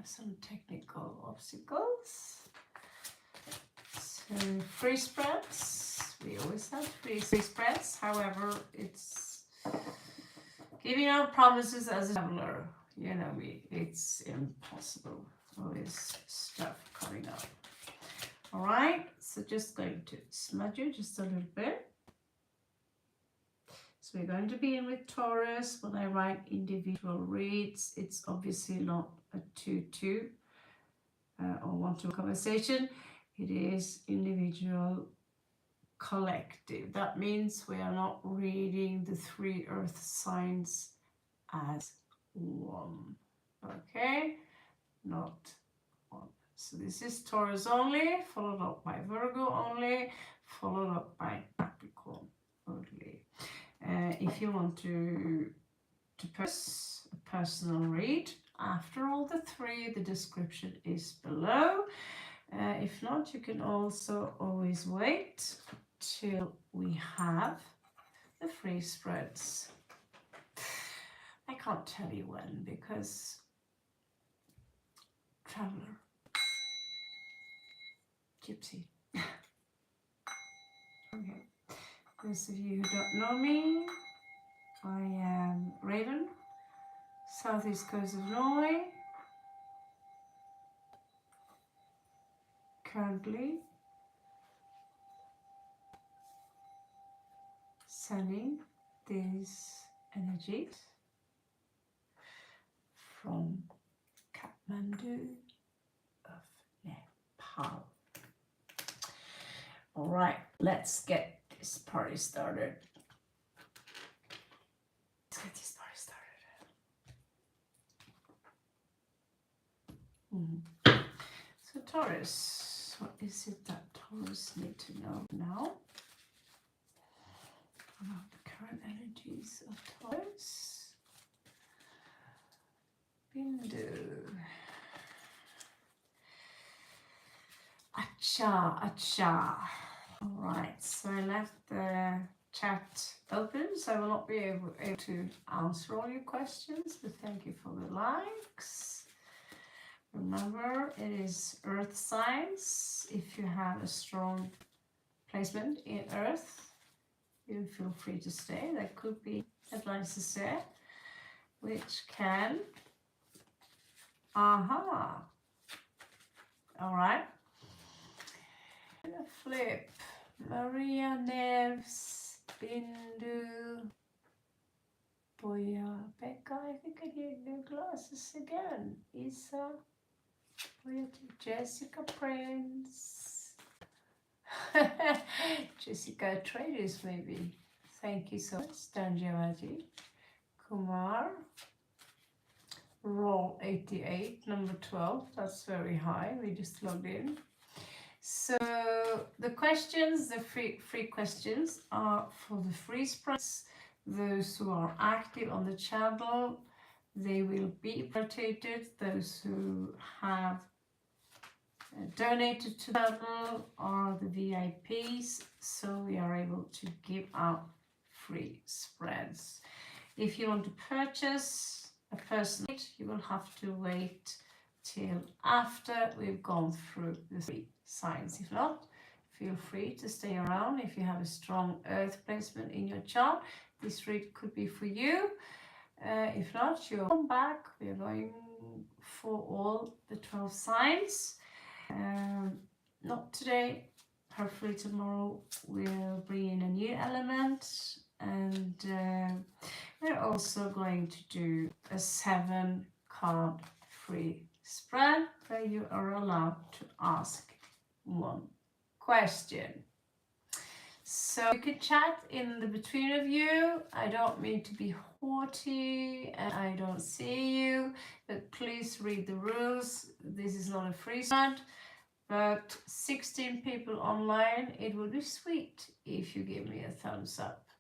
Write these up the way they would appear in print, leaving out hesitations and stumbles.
have some technical obstacles. So Freespreads, we always have Freespreads. However, it's giving out promises as a traveler. You know me, it's impossible. Always stuff coming up. All right, so just going to smudge you just a little bit. So we're going to begin with Taurus. When I write individual reads, it's obviously not a 2-2 or one-to-one conversation. It is individual, collective. That means we are not reading the 3 earth signs as one. Okay, not one. So this is Taurus only, followed up by Virgo only, followed up by Capricorn only. If you want to purchase a personal read, after all the 3, the description is below. If not, you can also always wait till we have the Freespreads. I can't tell you when, because traveler, gypsy. Okay. Those of you who don't know me, I am Raven, southeast coast of Norway. Currently sending these energies from Kathmandu of Nepal. All right, let's get this party started. So Taurus, what is it that Taurus need to know now about the current energies of Taurus? Bindu. Acha. All right, so I left the chat open, so I will not be able to answer all your questions, but thank you for the likes. Remember, it is earth signs. If you have a strong placement in earth, you feel free to stay. There could be advices there, which can... Aha! All right. And a flip. Maria Neves, Bindu, Boya, Becca, I think I need new glasses again. Isa, Jessica Prince, Jessica Traders maybe. Thank you so much. Stanjavati, Kumar, Roll 88, number 12. That's very high. We just logged in. So the questions, the free questions are for the Freespreads. Those who are active on the channel, they will be rotated. Those who have donated to the channel are the VIPs, so we are able to give out free spreads. If you want to purchase a personal read, you will have to wait till after we've gone through the 3 signs. If not, feel free to stay around. If you have a strong earth placement in your chart, this read could be for you. If not, you'll come back. We are going for all the 12 signs. Not today, hopefully tomorrow we'll bring in a new element, and we're also going to do a 7-card free spread where you are allowed to ask 1 question. So you can chat in the between of you. I don't mean to be haughty and I don't see you, but please read the rules. This is not a free spread, but 16 people online, it would be sweet if you give me a thumbs up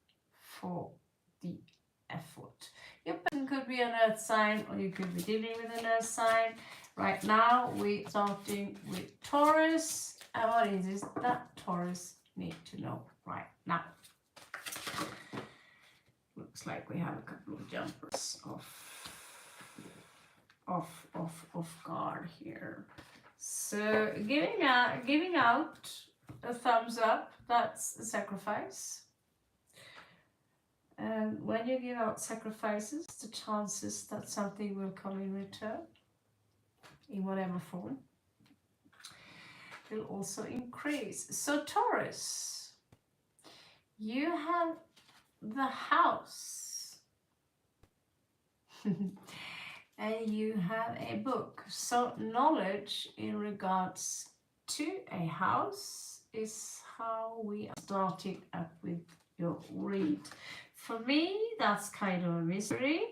for the effort. Your person could be an earth sign, or you could be dealing with an earth sign. Right now we're starting with Taurus, and what is it that Taurus need to know right now? Looks like we have a couple of jumpers off. off guard here. So giving out a thumbs up, that's a sacrifice. And when you give out sacrifices, the chances that something will come in return, in whatever form, will also increase. So Taurus, you have the house and you have a book. So knowledge in regards to a house is how we are starting up with your read. For me, that's kind of a mystery.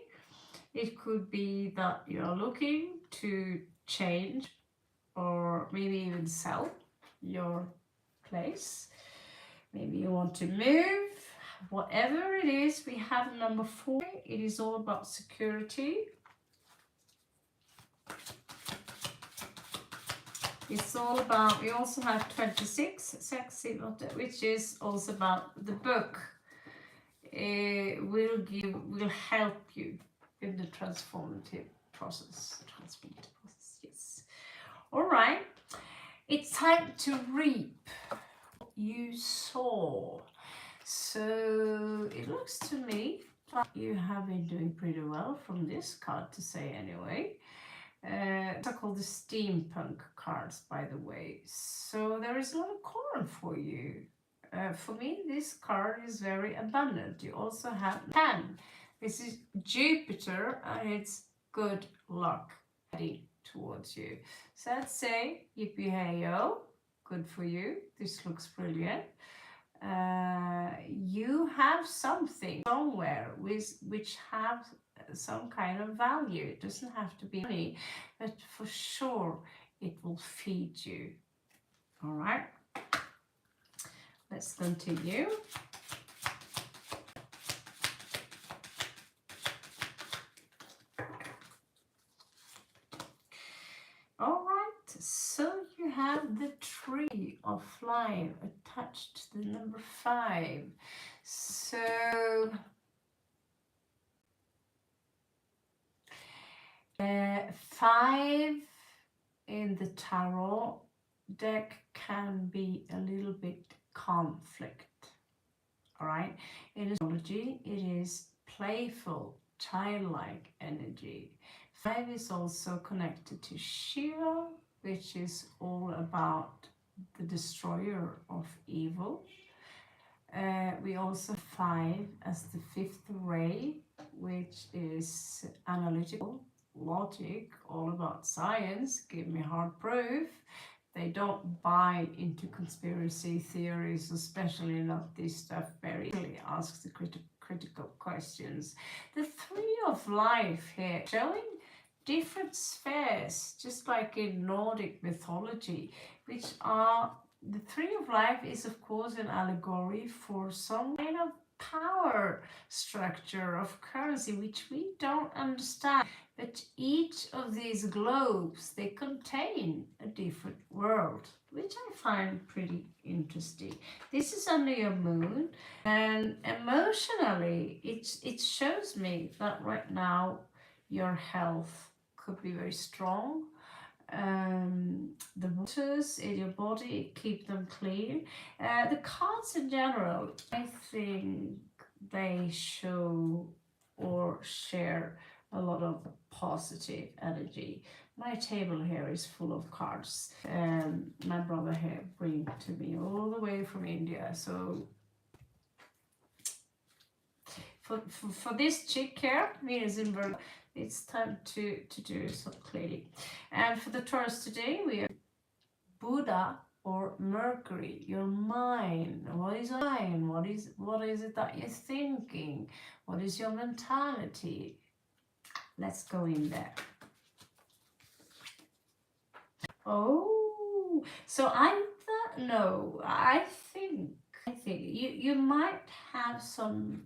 It could be that you're looking to change or maybe even sell your place. Maybe you want to move. Whatever it is, we have number 4. It is all about security. It's all about, we also have 26, which is also about the book. It will help you in the transformative process. Yes. All right. It's time to reap what you sow. So it looks to me like you have been doing pretty well from this card, to say anyway. These are called the steampunk cards, by the way. So there is a lot of corn for you. For me, this card is very abundant. You also have 10. This is Jupiter, and it's good luck heading towards you. So I'd say yippee-hey-yo, good for you. This looks brilliant. You have something somewhere which have some kind of value. It doesn't have to be money, but for sure it will feed you. All right, let's continue. All right, so you have the tree of life attached to the number 5. So 5 in the tarot deck can be a little bit conflict. All right, in astrology, it is playful, childlike energy. 5 is also connected to Shiva, which is all about the destroyer of evil. We also have 5 as the 5th ray, which is analytical, logic, all about science, give me hard proof. They don't buy into conspiracy theories, especially not this stuff, very easily ask the critical questions. The 3 of life here, showing different spheres, just like in Nordic mythology, which are, the 3 of life is of course an allegory for some kind of power structure of currency which we don't understand, but each of these globes, they contain a different world, which I find pretty interesting. This is under your moon, and emotionally it shows me that right now your health could be very strong. The waters in your body, keep them clean. The cards in general, I think they show or share a lot of positive energy. My table here is full of cards. My brother here bring to me all the way from India. So for this chick here, Venus in Virgo, it's time to do some cleaning. And for the Taurus today, we have Buddha or Mercury, your mind. What is your mind? What is it that you're thinking? What is your mentality? Let's go in there. Oh, so I think you might have some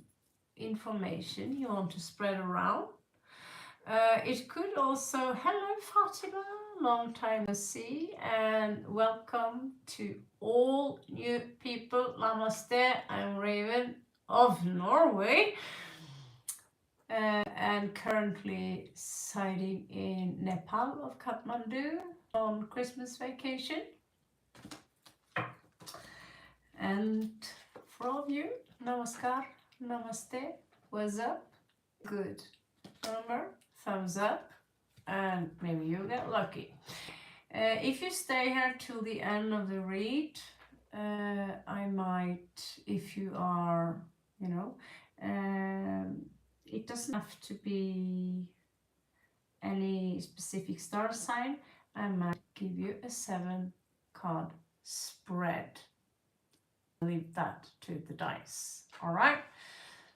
information you want to spread around. It could also, hello Fatima, long time no see, and welcome to all new people. Namaste, I'm Raven of Norway. and currently residing in Nepal of Kathmandu on Christmas vacation. And for all of you, namaskar, namaste, what's up? Good. Remember, thumbs up, and maybe you get lucky. If you stay here till the end of the read, I might, if you are, you know, it doesn't have to be any specific star sign. I might give you a 7-card spread. Leave that to the dice. All right.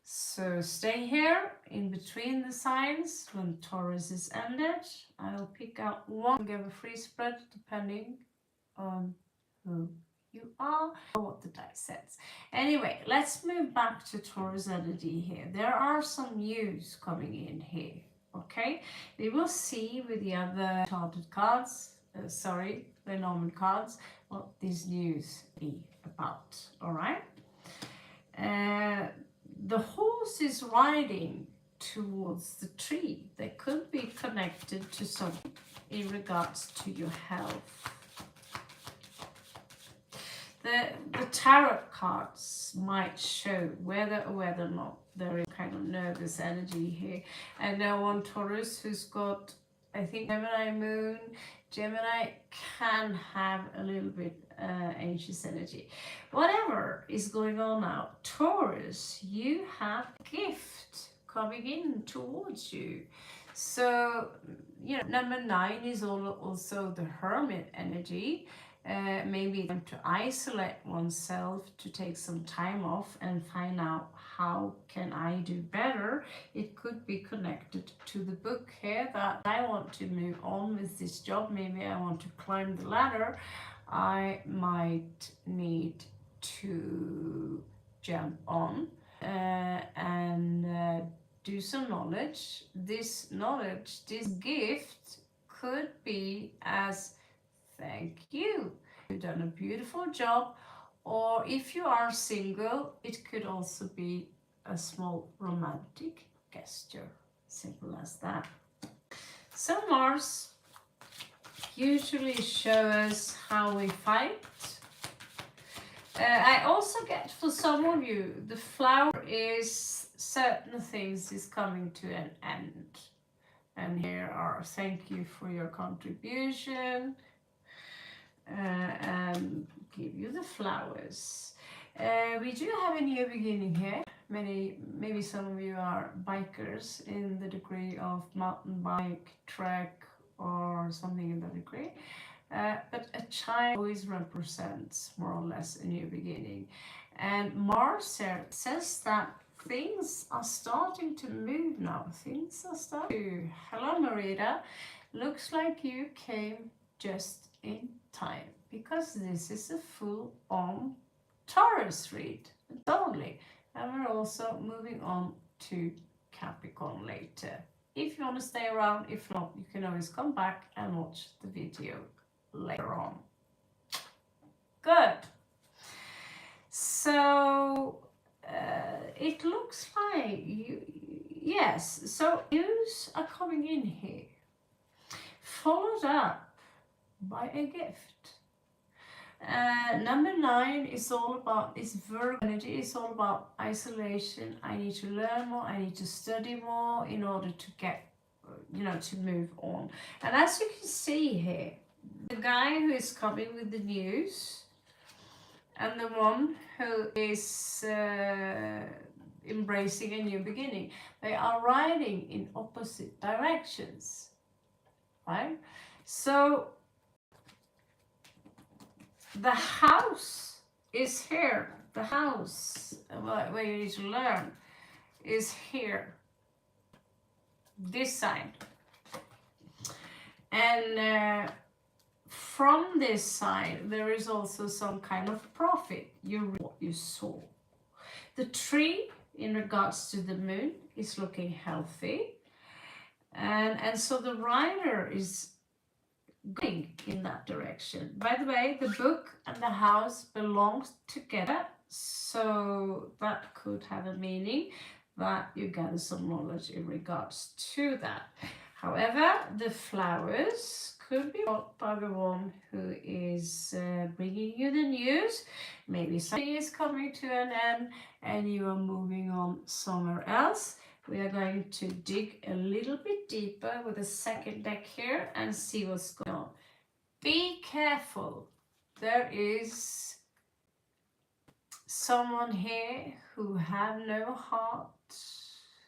So stay here in between the signs. When Taurus is ended, I'll pick out one and give a free spread depending on who you are or what the dice says. Anyway, let's move back to Taurus energy here. There are some news coming in here. Okay, we will see with the other charted cards, the normal cards, what this news be about. All right. The horse is riding towards the tree. They could be connected to something in regards to your health. The tarot cards might show whether or whether or not there is kind of nervous energy here. And now on Taurus, who's got, I think, Gemini moon. Gemini can have a little bit anxious energy. Whatever is going on now, Taurus, you have a gift coming in towards you. So, you know, number 9 is also the hermit energy. Maybe to isolate oneself, to take some time off and find out how can I do better. It could be connected to the book here that I want to move on with this job. Maybe I want to climb the ladder. I might need to jump on and do some knowledge. This knowledge, this gift could be as thank you. You've done a beautiful job. Or if you are single, it could also be a small romantic gesture. Simple as that. So Mars usually shows us how we fight. I also get, for some of you, the flower is certain things is coming to an end. And here are thank you for your contribution. And give you the flowers. We do have a new beginning here. Maybe some of you are bikers in the degree of mountain bike, trek, or something in that degree. But a child always represents more or less a new beginning. And Mars here says that things are starting to move now. Things are starting to. Hello, Marita. Looks like you came just in time, because this is a full-on Taurus read, totally. And we're also moving on to Capricorn later. If you want to stay around, if not, you can always come back and watch the video later on. Good. So it looks like yes. So news are coming in here, followed up by a gift. Number 9 is all about, is Virgo energy, is all about isolation. I need to learn more, I need to study more in order to get, to move on. And as you can see here, the guy who is coming with the news and the one who is embracing a new beginning, they are riding in opposite directions, right? So the house is here. The house where you need to learn is here. This side. And from this side, there is also some kind of profit. What you saw. The tree, in regards to the moon, is looking healthy. And so the rider is going in that direction. By the way, the book and the house belong together, so that could have a meaning that you gather some knowledge in regards to that. However, the flowers could be bought by the one who is bringing you the news. Maybe something is coming to an end and you are moving on somewhere else. We are going to dig a little bit deeper with the second deck here and see what's going on. Be careful. There is someone here who have no heart,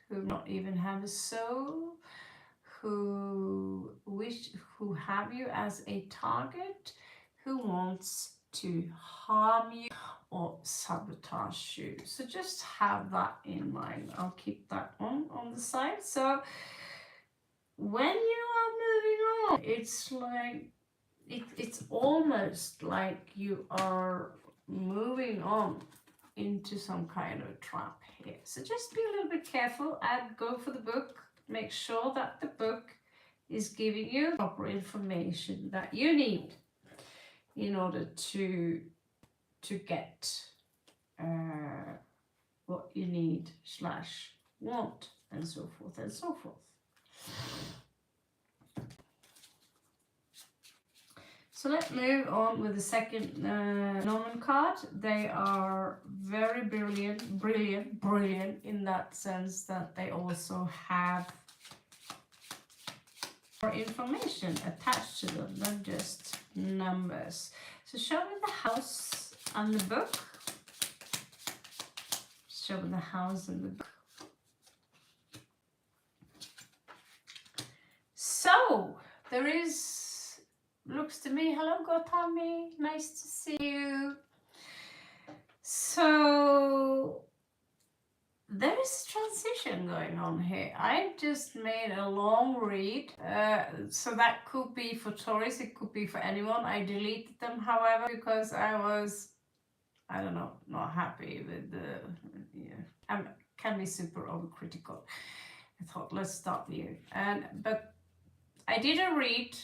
who not even have a soul, who have you as a target, who wants to harm you or sabotage you. So just have that in mind. I'll keep that on the side. So when you are moving on, it's like it's almost like you are moving on into some kind of trap here. So just be a little bit careful and go for the book. Make sure that the book is giving you proper information that you need in order to get what you need / want, and so forth and so forth. So let's move on with the second Norman card. They are very brilliant in that sense that they also have more information attached to them than just numbers. So show me the house and the book. Show me the house and the book. So there is, looks to me, hello Gotami, nice to see you. So there is a transition going on here. I just made a long read, so that could be for Taurus, it could be for anyone. I deleted them, however, because I was, I don't know, not happy with the, I can be super overcritical. I thought, let's start here. But I did a read,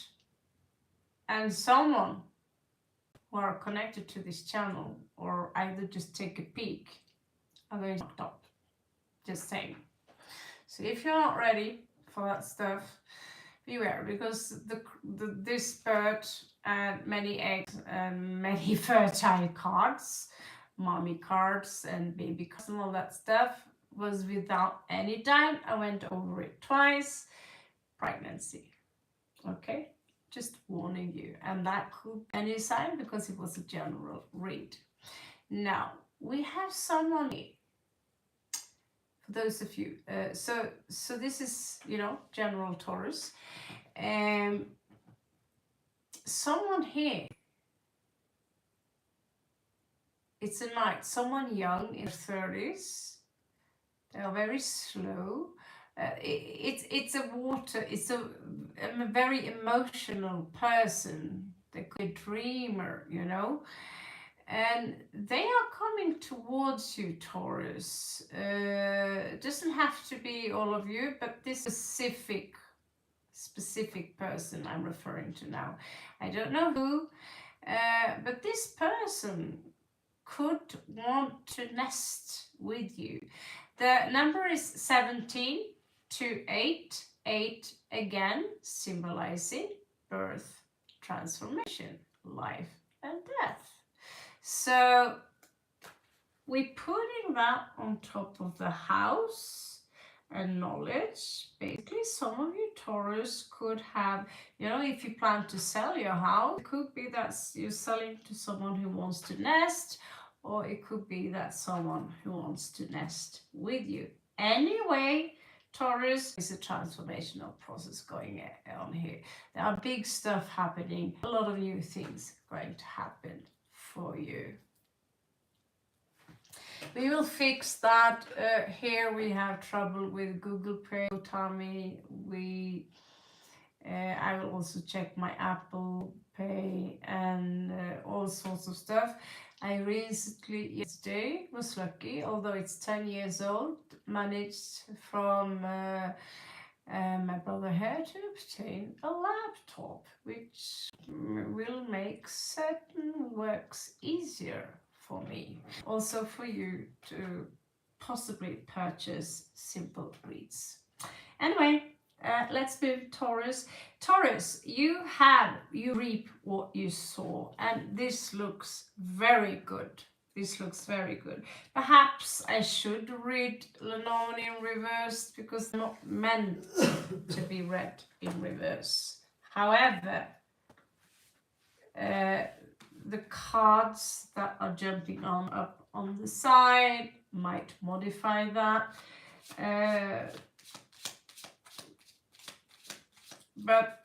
and someone who are connected to this channel, or either just take a peek, are going to knocked up. Just saying. So if you're not ready for that stuff, beware, because this bird and many eggs and many fertile cards, mommy cards and baby cards and all that stuff was without any doubt. I went over it twice. Pregnancy. Okay, just warning you, and that could be any sign because it was a general read. Now we have someone here. For those of you, so this is, general Taurus. Someone here, it's a knight, someone young in their 30s. They are very slow. It's a very emotional person. They could be a dreamer, and they are coming towards you, Taurus. It doesn't have to be all of you, but this specific person I'm referring to now. I don't know who, but this person could want to nest with you. The number is 17 to 8, 8 again, symbolizing birth, transformation, life and death. So we're putting that on top of the house and knowledge. Basically, some of you Taurus could have, if you plan to sell your house, it could be that you're selling to someone who wants to nest, or it could be that someone who wants to nest with you. Anyway, Taurus is a transformational process going on here. There are big stuff happening, a lot of new things going to happen for you. We will fix that. Here we have trouble with Google Pay, Tommy. I will also check my Apple Pay and all sorts of stuff. I recently, yesterday, was lucky, although it's 10 years old, managed from my brother here to obtain a laptop, which will make certain works easier for me. Also for you to possibly purchase simple reads. Anyway, let's move Taurus. Taurus, you reap what you sow, and this looks very good. This looks very good. Perhaps I should read Lenormand in reverse because they're not meant to be read in reverse. However, the cards that are jumping on up on the side might modify that. But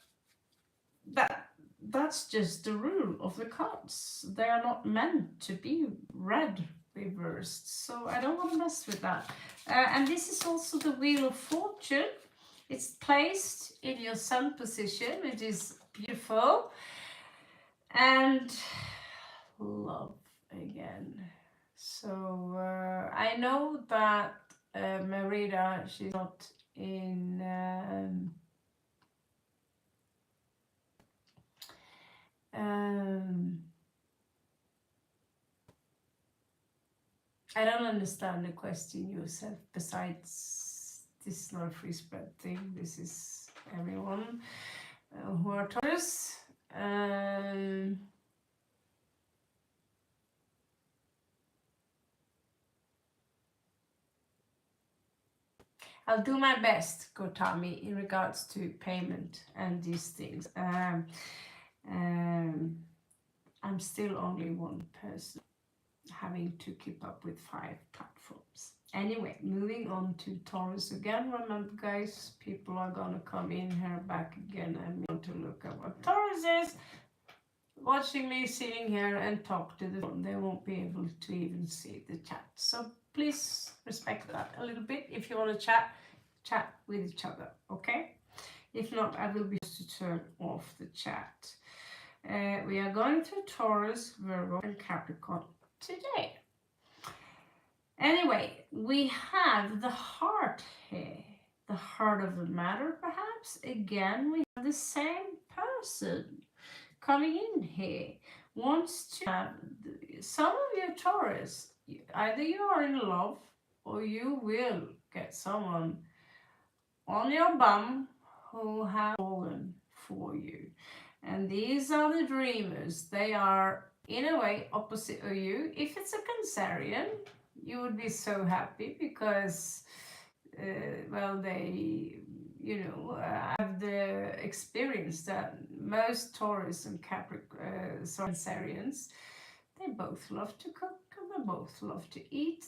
that's just the rule of the cards. They are not meant to be read reversed, so I don't want to mess with that. And this is also the Wheel of Fortune. It's placed in your sun position, which is beautiful. And love again. So I know that Merida, she's not in I don't understand the question yourself. Besides, this is not a free spread thing. This is everyone who are Taurus. I'll do my best, Gotami, in regards to payment and these things. I'm still only one person having to keep up with 5 platforms. Anyway, moving on to Taurus again. Remember, guys, people are gonna come in here back again and want to look at what Taurus is. Watching me sitting here and talk to the phone, they won't be able to even see the chat. So please respect that a little bit. If you want to chat with each other, okay? If not, I will be forced to turn off the chat. We are going through Taurus, Virgo, and Capricorn today. Anyway, we have the heart here. The heart of the matter, perhaps. Again, we have the same person coming in here. Wants to have some of your Taurus. Either you are in love or you will get someone on your bum who have fallen for you. And these are the dreamers. They are, in a way, opposite of you. If it's a Cancerian, you would be so happy because, well, they, have the experience that most Taurus and Cancerians, they both love to cook and they both love to eat.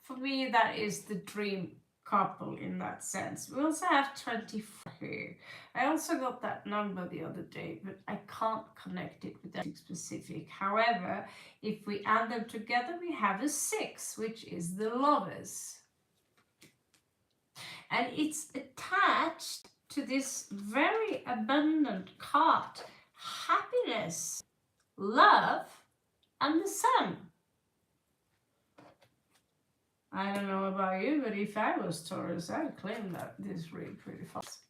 For me, that is the dream couple in that sense. We also have 24 here. I also got that number the other day, but I can't connect it with anything specific. However, if we add them together, we have a 6, which is the lovers. And it's attached to this very abundant card: happiness, love, and the sun. I don't know about you, but if I was Taurus, I'd claim that this read pretty fast.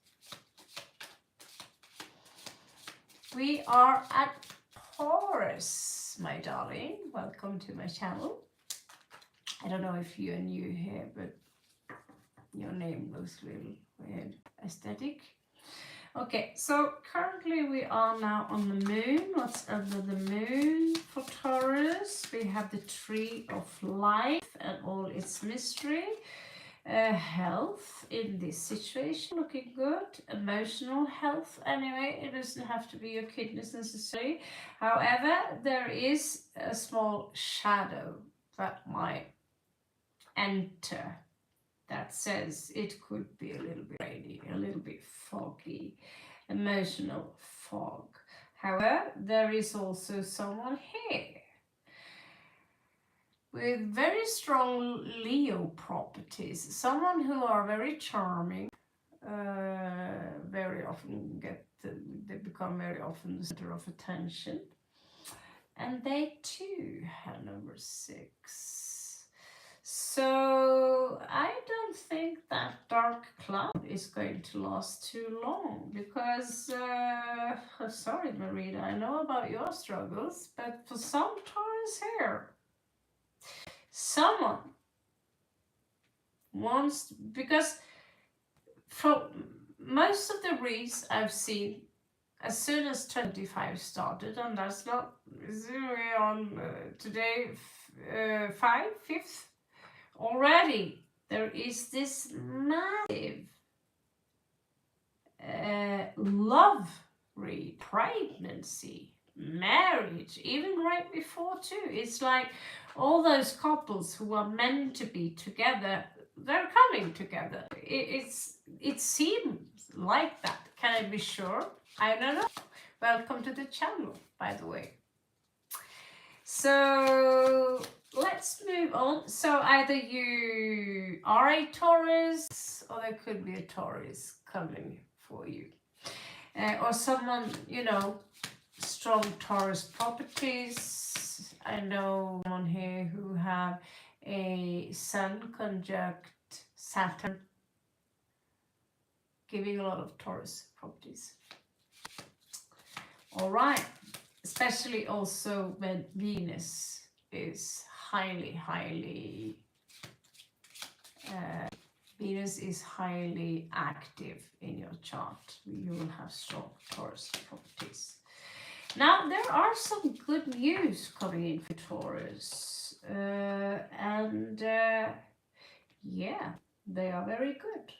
We are at Taurus, my darling. Welcome to my channel. I don't know if you're new here, but your name looks really weird. Aesthetic. Okay, so currently we are now on the moon. What's under the moon for Taurus? We have the Tree of Life and all its mystery. Health in this situation looking good. Emotional health, anyway, it doesn't have to be your kidneys necessarily. However, there is a small shadow that might enter that says it could be a little bit rainy, a little bit foggy, emotional fog. However, there is also someone here with very strong Leo properties, someone who are very charming, very often they become very often the center of attention, and they too have number 6. So I don't think that dark cloud is going to last too long because, sorry Marita, I know about your struggles, but for some Taurus here, someone wants, because from most of the reads I've seen, as soon as 25 started, and that's not we're on today, 5th already, there is this massive love read, pregnancy, marriage, even right before too. It's like all those couples who are meant to be together, they're coming together. It seems like that. Can I be sure? I don't know. Welcome to the channel, by the way. So let's move on. So either you are a Taurus, or there could be a Taurus coming for you. Or someone, you know, strong Taurus properties. I know someone here who have a Sun conjunct Saturn, giving a lot of Taurus properties. All right, especially also when Venus is highly active in your chart. You will have strong Taurus properties. Now, there are some good news coming in for Taurus, yeah, they are very good.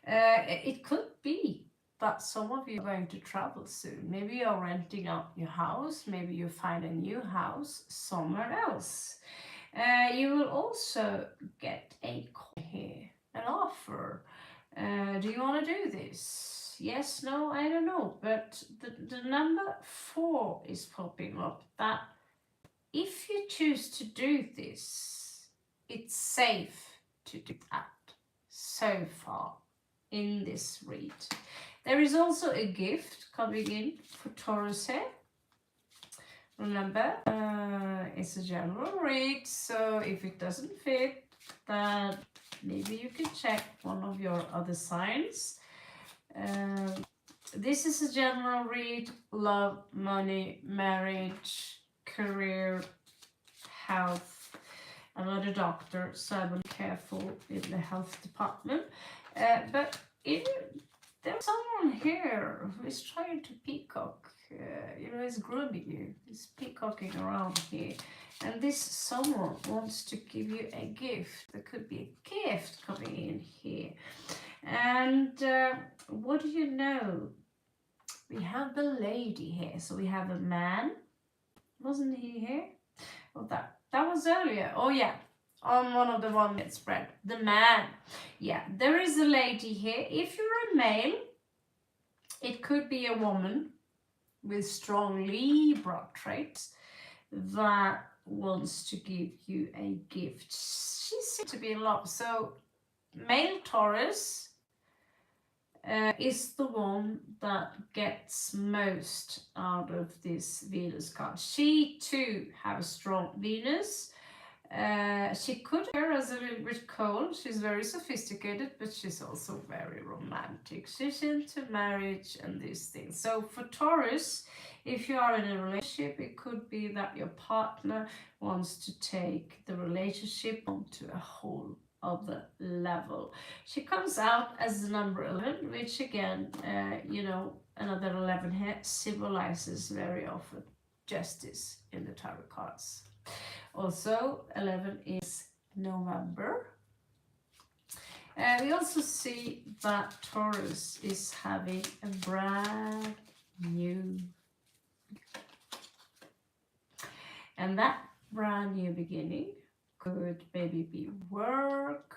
It could be that some of you are going to travel soon. Maybe you're renting out your house, maybe you find a new house somewhere else. You will also get a call here, an offer. Do you want to do this? Yes, no, I don't know. But the number 4 is popping up, that if you choose to do this, it's safe to do that so far in this read. There is also a gift coming in for Taurus here. Remember, it's a general read, so if it doesn't fit, then maybe you can check one of your other signs. This is a general read: love, money, marriage, career, health. I'm not a doctor, so I will be careful in the health department. But there's someone here who is trying to peacock. Is grooming you. He's peacocking around here. And this someone wants to give you a gift. There could be a gift coming in here. And what do you know? We have the lady here. So we have a man. Wasn't he here? Well, that was earlier. Oh, yeah. On one of the one that spread. The man. Yeah, there is a lady here. If you're a male, it could be a woman with strong Libra traits that wants to give you a gift. She seems to be in love. So male Taurus is the one that gets most out of this Venus card. She too has a strong Venus. She could appear as a little bit cold. She's very sophisticated, but she's also very romantic. She's into marriage and these things. So for Taurus, if you are in a relationship, it could be that your partner wants to take the relationship onto a whole other level. She comes out as the number 11, which again, another 11 here symbolizes very often justice in the tarot cards. Also, 11 is November. We also see that Taurus is having a brand new. And that brand new beginning could maybe be work.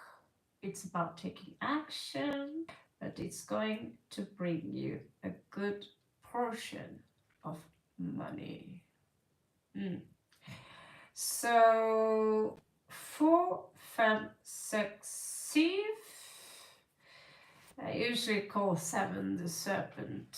It's about taking action, but it's going to bring you a good portion of money. So 4, 5, 6, 7. I usually call 7 the serpent.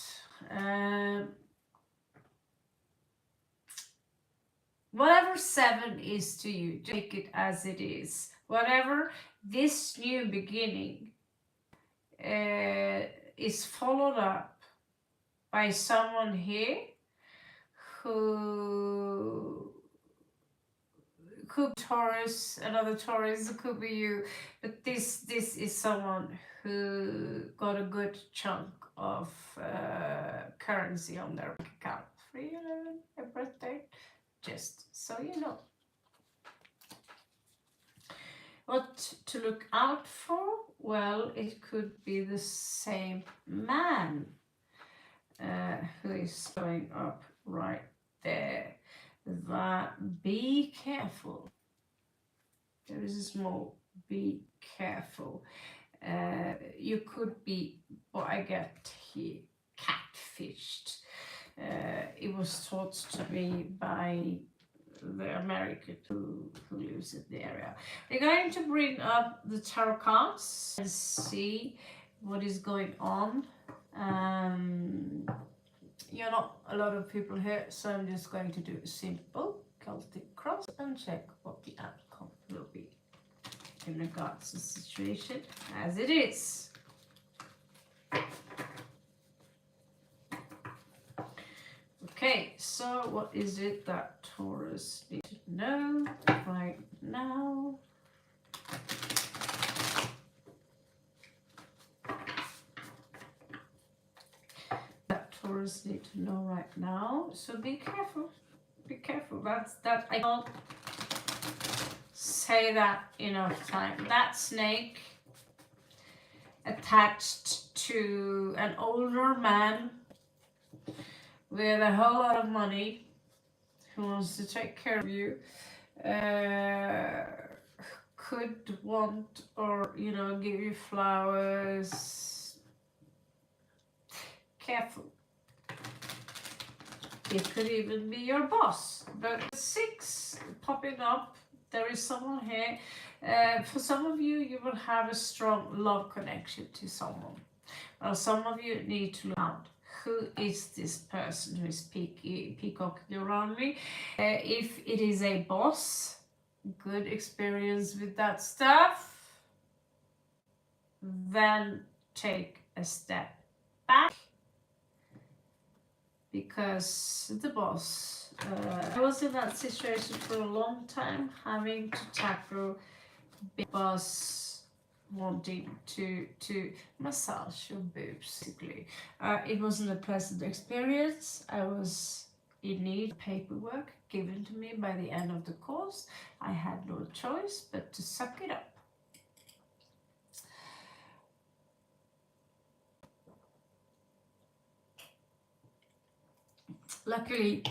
Whatever 7 is to you, take it as it is. Whatever this new beginning is followed up by someone here who could be Taurus, another Taurus, it could be you, but this is someone who got a good chunk of currency on their bank account. 311, a birthday, just so you know. What to look out for? Well, it could be the same man who is showing up right there. That be careful. There is a small be careful. You could be, what I get here, catfished. It was taught to me by the American who lives in the area. We're going to bring up the tarot cards and see what is going on. You're not a lot of people here, so I'm just going to do a simple Celtic cross and check what the outcome will be in regards to the situation as it is. Okay, so what is it that Taurus needs to know right now? That Taurus need to know right now. So be careful. Be careful. That I can't say that enough time. That snake attached to an older man with a whole lot of money who wants to take care of you, could want or give you flowers. Careful. It could even be your boss. But 6 popping up, there is someone here. For some of you, you will have a strong love connection to someone. Well, some of you need to look out. Who is this person who is peacocking around me? If it is a boss, good experience with that stuff, then take a step back. Because the boss, I was in that situation for a long time, having to tackle big boss wanting to massage your boobs, basically. It wasn't a pleasant experience. I was in need of paperwork given to me by the end of the course. I had no choice but to suck it up. Luckily,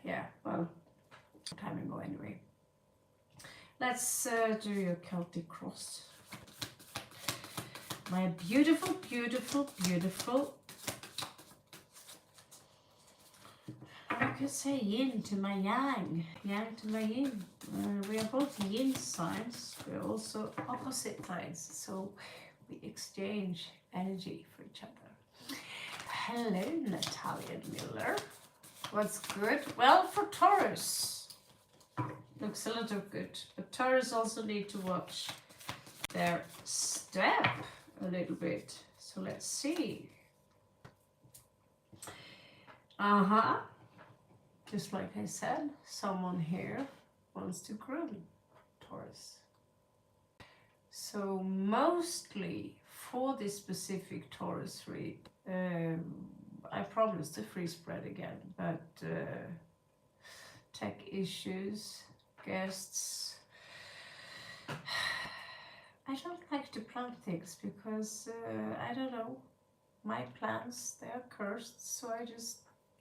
yeah, well, time ago anyway. Let's do your Celtic cross. My beautiful, beautiful, beautiful, I could say yin to my yang, yang to my yin. We are both yin signs, we're also opposite signs, so we exchange energy for each other. Hello, Natalia Miller. What's good? Well, for Taurus, looks a little good, but Taurus also need to watch their step a little bit. So let's see. Just like I said, someone here wants to groom Taurus. So mostly for this specific Taurus read, I promised a free spread again, but tech issues, guests. I don't like to plan things because I don't know, my plans, they are cursed, so I just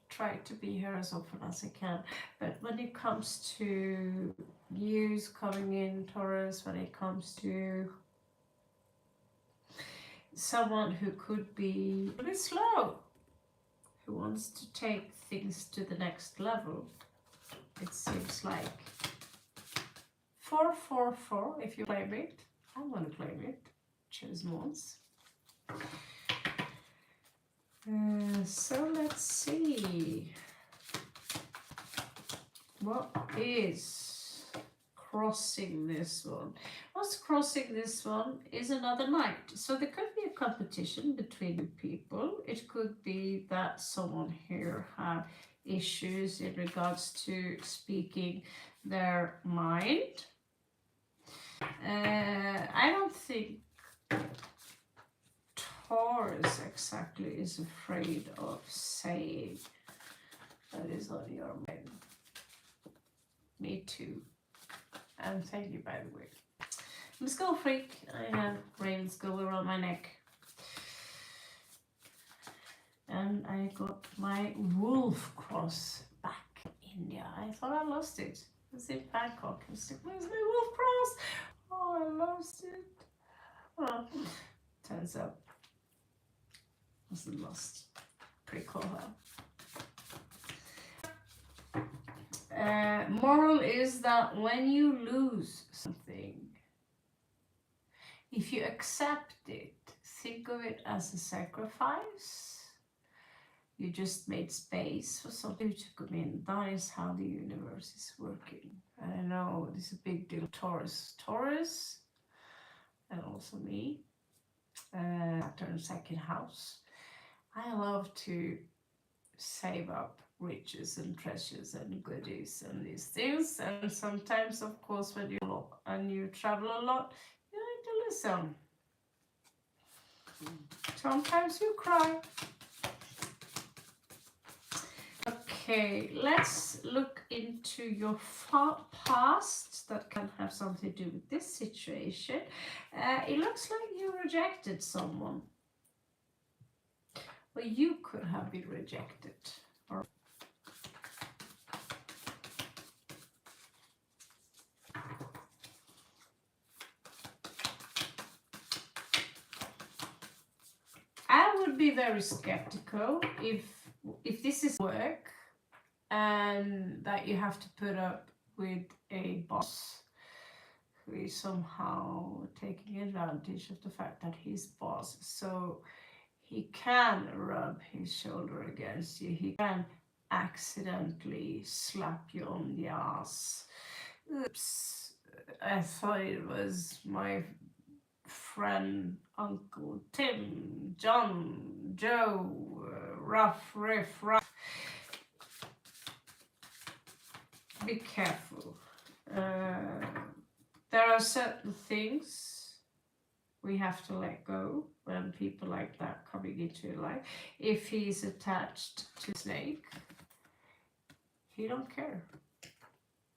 try to be here as often as I can. But when it comes to news coming in, Taurus, when it comes to someone who could be a bit slow, who wants to take things to the next level, it seems like 444. If you claim it, I'm gonna claim it. Choose once. So let's see. What is crossing this one? What's crossing this one is another knight. So there could be a competition between the people. It could be that someone here have issues in regards to speaking their mind. I don't think Taurus exactly is afraid of saying that is on your mind. Me too. And thank you, by the way. I'm a skull freak. I have ravens go around my neck. And I got my wolf cross back in India. I thought I lost it. It was in Bangkok. I was like, where's my wolf cross? Oh, I lost it. Well, turns out it wasn't lost. Pretty cool, huh? Moral is that when you lose something, if you accept it, think of it as a sacrifice. You just made space for something to come in. That is how the universe is working. And I know this is a big deal. Taurus, and also me, Saturn second house. I love to save up riches and treasures and goodies and these things. And sometimes, of course, when you travel a lot, you need to listen. Sometimes you cry. Okay, let's look into your past that can have something to do with this situation. It looks like you rejected someone. Well, you could have been rejected. Or I would be very skeptical if this is work and that you have to put up with a boss who is somehow taking advantage of the fact that he's boss. So he can rub his shoulder against you. He can accidentally slap you on the ass. Oops, I thought it was my friend, Uncle Tim, John, Joe, rough. Be careful. There are certain things we have to let go when people like that coming into your life. If he's attached to snake, he don't care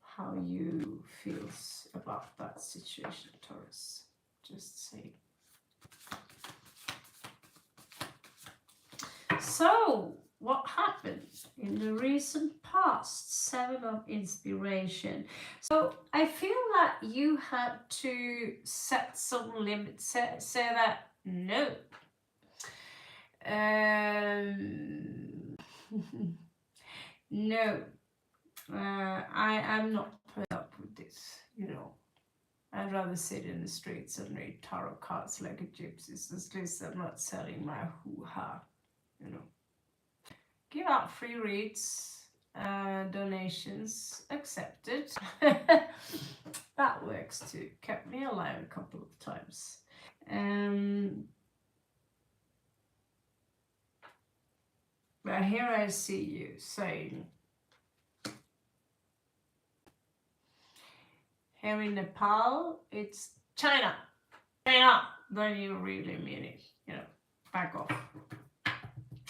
how you feels about that situation, Taurus. Just saying. So, what happened in the recent past? 7 of inspiration. So I feel that you had to set some limits, say that no. No, I am not put up with this, you know. I'd rather sit in the streets and read tarot cards like a gypsy. At least I'm not selling my hoo-ha, you know. Give out free reads, donations accepted. That works too. Kept me alive a couple of times. But here I see you saying, here in Nepal, it's China, then you really mean it, you know, back off.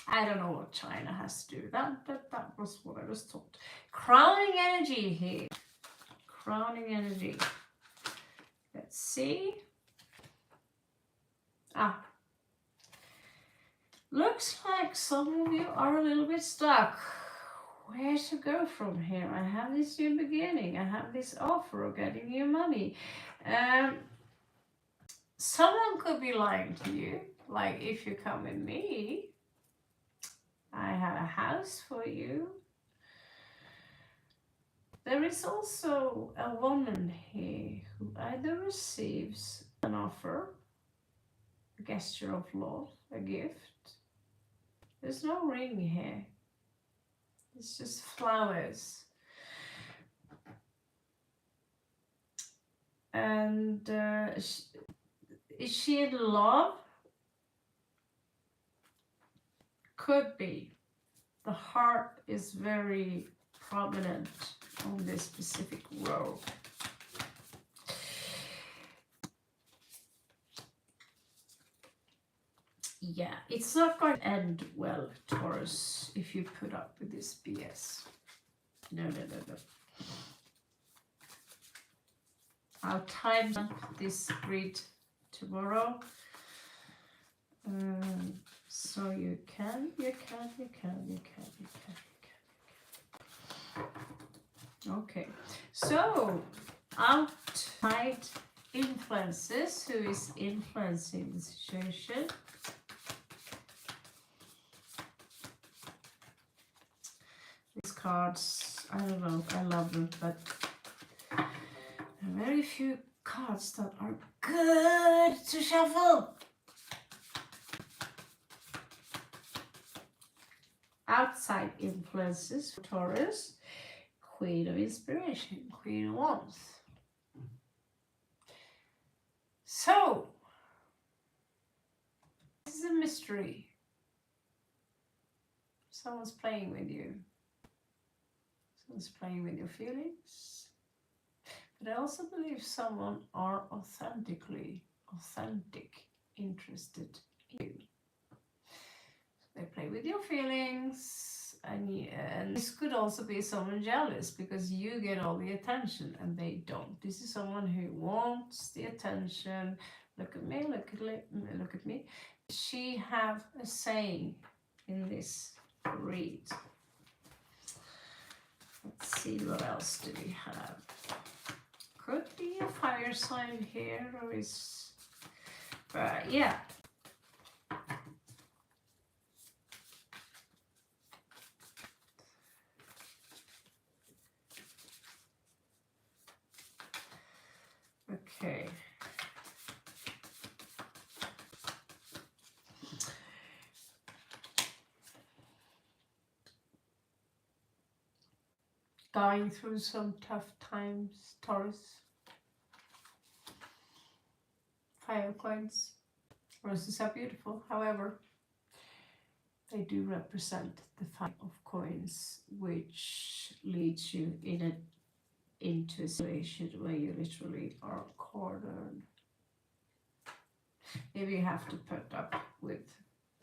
I don't know what China has to do with that, but that was what I was taught. Crowning energy here. Crowning energy. Let's see. Looks like some of you are a little bit stuck. Where to go from here? I have this new beginning. I have this offer of getting you money. Someone could be lying to you. Like, if you come with me, I have a house for you. There is also a woman here who either receives an offer, a gesture of love, a gift. There's no ring here. It's just flowers. And is she in love? Could be. The heart is very prominent on this specific row. Yeah, it's not going to end well, Taurus, if you put up with this BS. No, no, no, no. I'll time this grid tomorrow. So you can. Okay, so outside influences, who is influencing the situation? These cards, I don't know, I love them, but there are very few cards that are good to shuffle. Outside influences for Taurus, Queen of Inspiration, Queen of Wands. So, this is a mystery. Someone's playing with you. Someone's playing with your feelings. But I also believe someone are authentic, interested in you. They play with your feelings, and this could also be someone jealous because you get all the attention and they don't. This is someone who wants the attention. Look at me, look at me. She have a saying in this read. Let's see, what else do we have? Could be a fire sign here, or is... yeah. Okay. Going through some tough times, Taurus. Five of coins. Roses are beautiful, however, they do represent the five of coins, which leads you into a situation where you literally are cornered. Maybe you have to put up with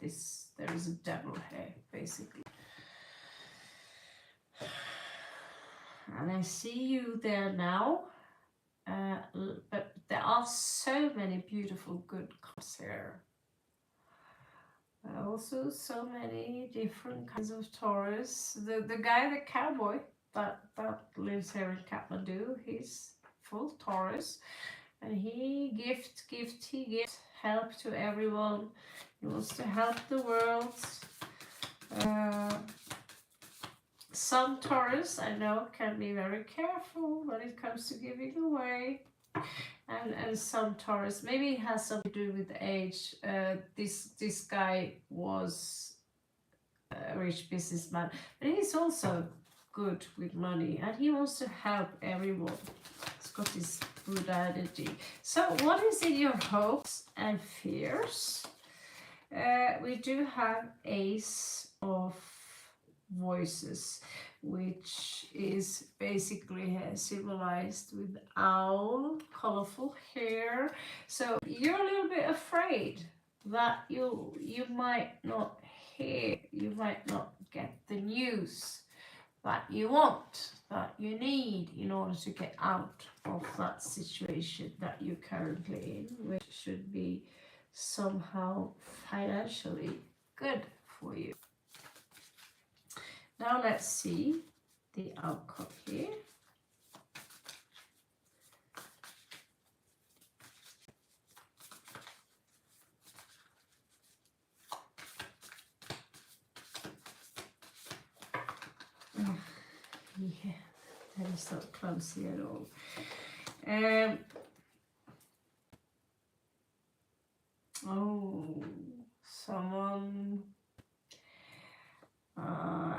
this. There is a devil here, basically. And I see you there now, but there are so many beautiful, good cards here. Also, so many different kinds of Taurus. The guy, the cowboy that lives here in Kathmandu, he's full Taurus, and he gives help to everyone. He wants to help the world. Some Taurus, I know, can be very careful when it comes to giving away. And some Taurus, maybe it has something to do with age. This guy was a rich businessman, but he's also good with money, and he wants to help everyone. It's got this Buddha energy. So what is in your hopes and fears? We do have Ace of Voices, which is basically symbolized with owl, colorful hair. So you're a little bit afraid that you might not hear, you might not get the news that you want, that you need in order to get out of that situation that you're currently in, which should be somehow financially good for you. Now let's see the outcome here. Oh, yeah, that is not clumsy at all. Oh,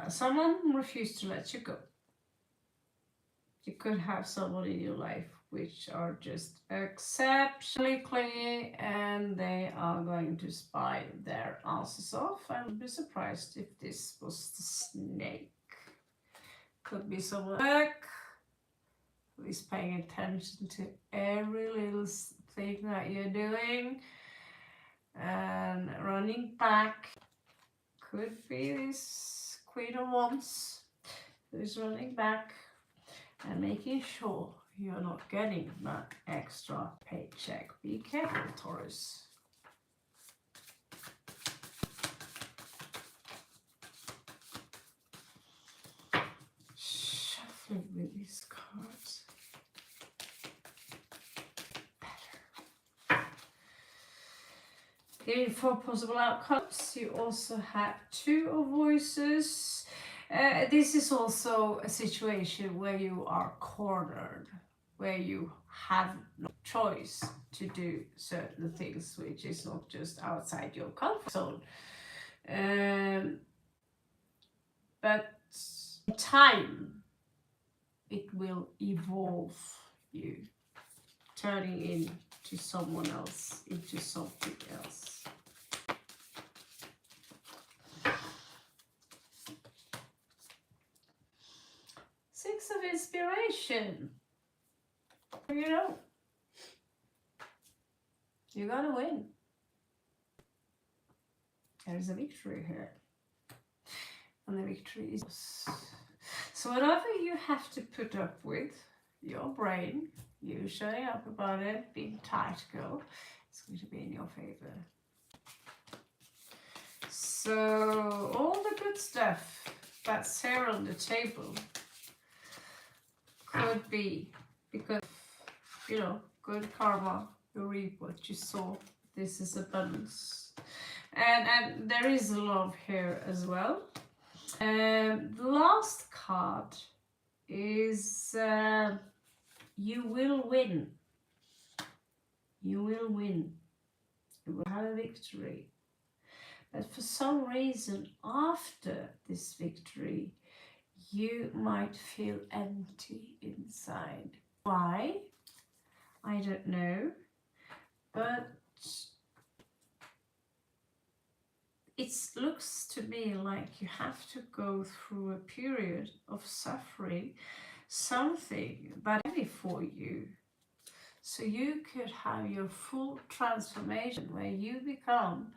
someone refused to let you go. You could have someone in your life which are just exceptionally clingy, and they are going to spy their asses off. I would be surprised if this was the snake. Could be someone who is paying attention to every little thing that you're doing and running back. Could be this Queen of Wands who is running back and making sure you're not getting that extra paycheck. Be careful, Taurus. Shuffling with these cards. Better. Giving 4 possible outcomes. You also have 2 of voices. This is also a situation where you are cornered, where you have no choice to do certain things, which is not just outside your comfort zone. But in time, it will evolve you, turning into someone else, into something else. Six of Inspiration. You know, you're gonna win. There's a victory here. And the victory is... So whatever you have to put up with, your brain, you shutting up about it, being tight girl, it's going to be in your favor. So all the good stuff that's here on the table could be because, you know, good karma, you reap what you sow. This is abundance. And there is love here as well. The last card is you will win. You will win. You will have a victory. But for some reason, after this victory, you might feel empty inside. Why? I don't know. But it looks to me like you have to go through a period of suffering, something that is heavy for you. So you could have your full transformation where you become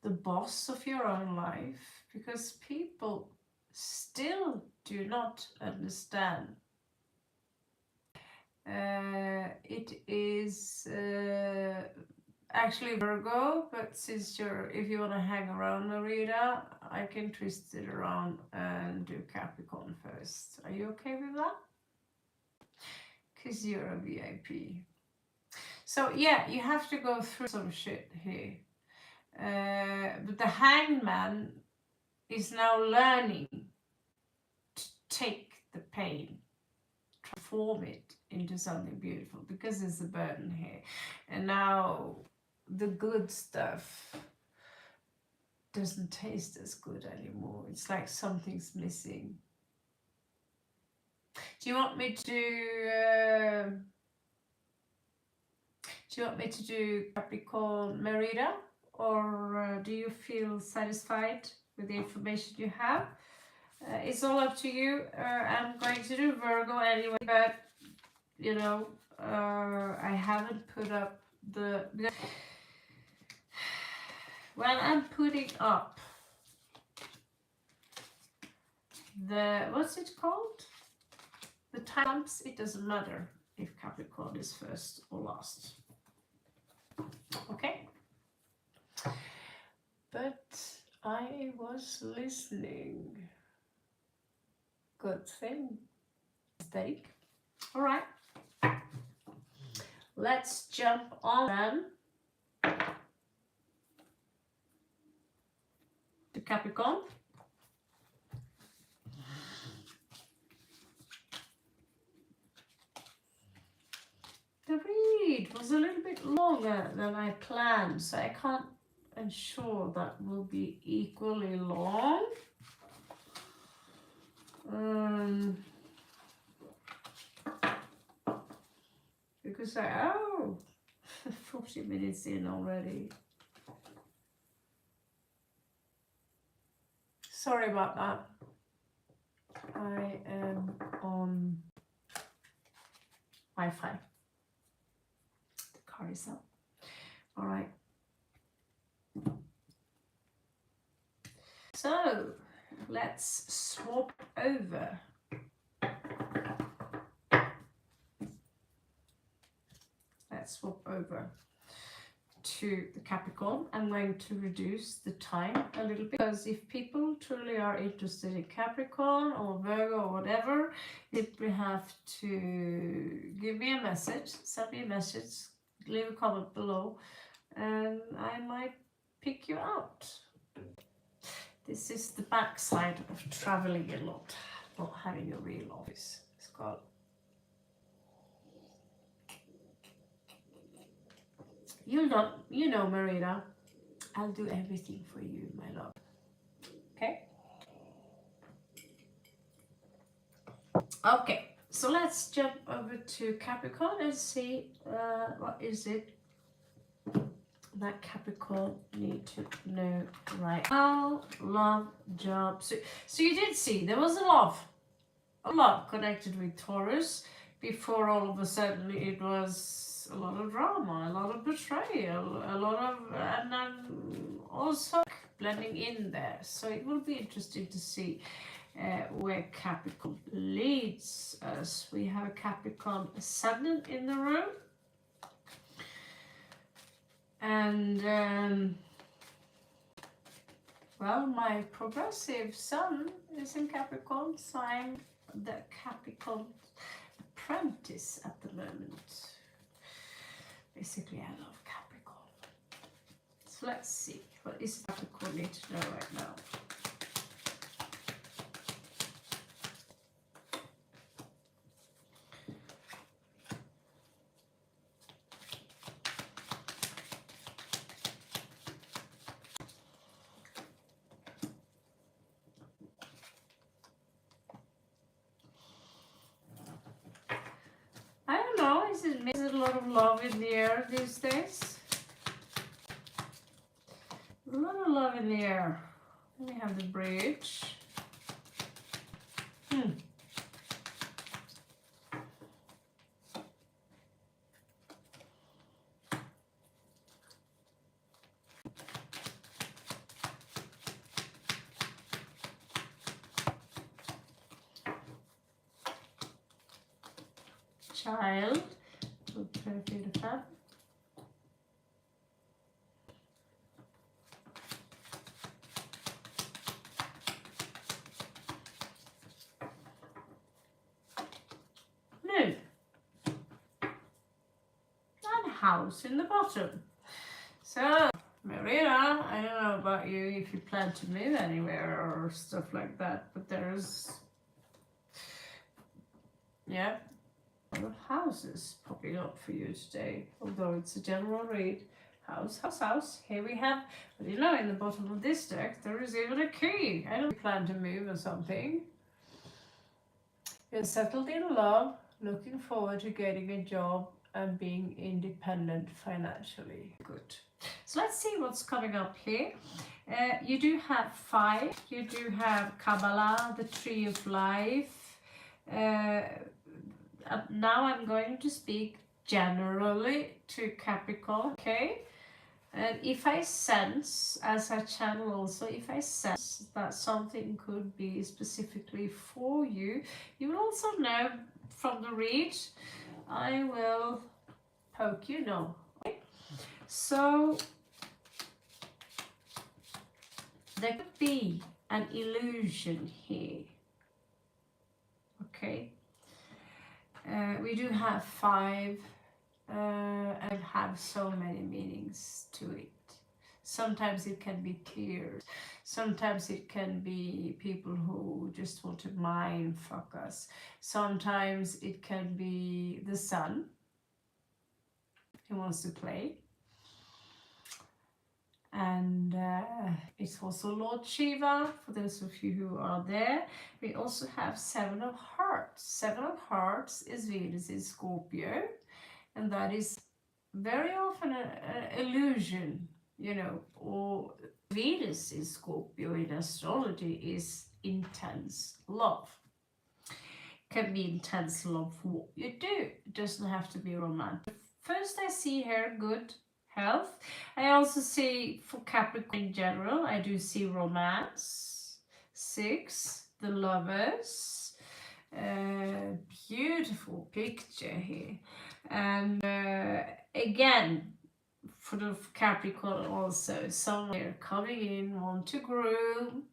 the boss of your own life, because people still do not understand. It is actually Virgo, but since if you want to hang around Marita, I can twist it around and do Capricorn first. Are you okay with that? Because you're a VIP. So yeah, you have to go through some shit here. But the hangman is now learning to take the pain, transform it into something beautiful, because there's a burden here. And now the good stuff doesn't taste as good anymore. It's like something's missing. Do you want me to do Capricorn Merida, or do you feel satisfied with the information you have? It's all up to you. I'm going to do Virgo anyway, but you know, I haven't put up the... When I'm putting up the, what's it called? The times, it doesn't matter if Capricorn is first or last. Okay? But I was listening. Good thing. Mistake. All right. Let's jump on then to Capricorn. The read was a little bit longer than I planned, so I can't ensure that will be equally long. because oh, 40 minutes in already. Sorry about that. I am on Wi-Fi. The car is up. All right. So let's swap over. Let's swap over to the Capricorn. I'm going to reduce the time a little bit because if people truly are interested in Capricorn or Virgo or whatever, we have to give me a message, send me a message, leave a comment below, and I might pick you out. This is the backside of traveling a lot, not having a real office. It's called. You know, Marina, I'll do everything for you, my love. Okay? Okay, so let's jump over to Capricorn and see what is it that Capricorn need to know right now. Love, job. So you did see there was a lot connected with Taurus before all of a sudden it was a lot of drama, a lot of betrayal, a lot of, and then also blending in there. So it will be interesting to see where Capricorn leads us. We have a Capricorn ascendant in the room. And well, my progressive sun is in Capricorn, so I'm the Capricorn apprentice at the moment. Basically, I love Capricorn. So let's see, what is Capricorn need to know right now? Is it a lot of love in the air these days? A lot of love in the air. We have the bridge. Child. Moon. And house in the bottom. So, Marina, I don't know about you if you plan to move anywhere or stuff like that, but there's, yeah, a lot of houses popping up for you today, although it's a general read. House. Here we have, but you know, in the bottom of this deck, there is even a key. I don't plan to move or something. You're settled in love, looking forward to getting a job and being independent financially. Good. So let's see what's coming up here. You do have 5. You do have Kabbalah, the Tree of Life. Now I'm going to speak generally to Capricorn, okay? And if I sense, as I channel also, if I sense that something could be specifically for you, you will also know from the read, I will poke you, no. Okay? So, there could be an illusion here, okay? We do have 5 and have so many meanings to it. Sometimes it can be tears. Sometimes it can be people who just want to mind fuck us. Sometimes it can be the sun who wants to play. And it's also Lord Shiva, for those of you who are there. We also have 7 of Hearts. 7 of Hearts is Venus in Scorpio. and that is very often an illusion, you know, or Venus in Scorpio in astrology is intense love. Can be intense love for what you do. It doesn't have to be romantic. First, I see here good health. I also see for Capricorn in general, I do see romance. 6, the lovers. Beautiful picture here. And again, for the Capricorn also, someone here coming in, want to groom.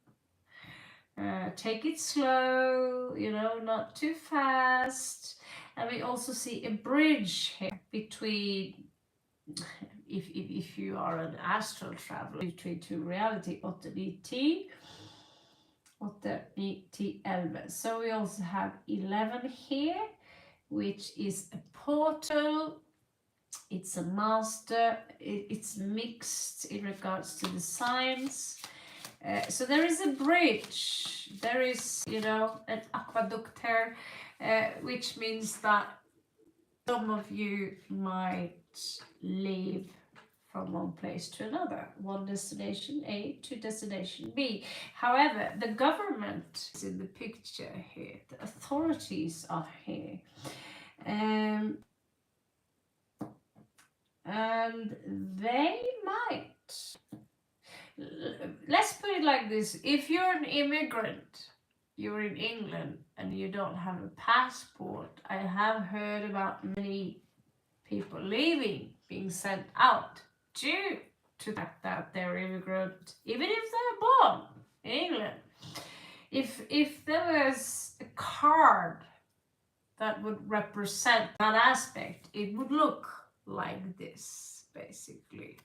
Take it slow, you know, not too fast. And we also see a bridge here between, if you are an astral traveler, between two reality, 8-9, 8-9-11. So we also have 11 here, which is a portal. It's a master. It's mixed in regards to the signs. So there is a bridge, there is, you know, an aqueduct here, which means that some of you might leave from one place to another, one destination A to destination B. However, the government is in the picture here, the authorities are here. And they might, let's put it like this, if you're an immigrant, you're in England and you don't have a passport, I have heard about many people leaving, being sent out due to the fact that they're immigrant, even if they're born in England. If there was a card that would represent that aspect, it would look like this, basically.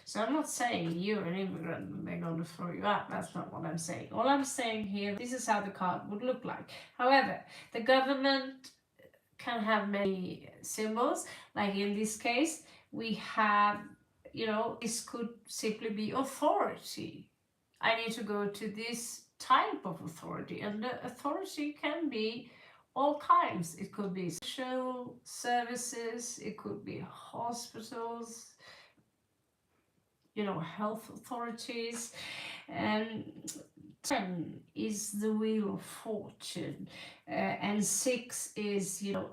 So I'm not saying you're an immigrant and they're going to throw you out. That's not what I'm saying. All I'm saying here, this is how the card would look like. However, the government can have many symbols. Like in this case, we have, you know, this could simply be authority. I need to go to this type of authority, and the authority can be all kinds. It could be social services, it could be hospitals, you know, health authorities. And 10 is the wheel of fortune, and 6 is, you know,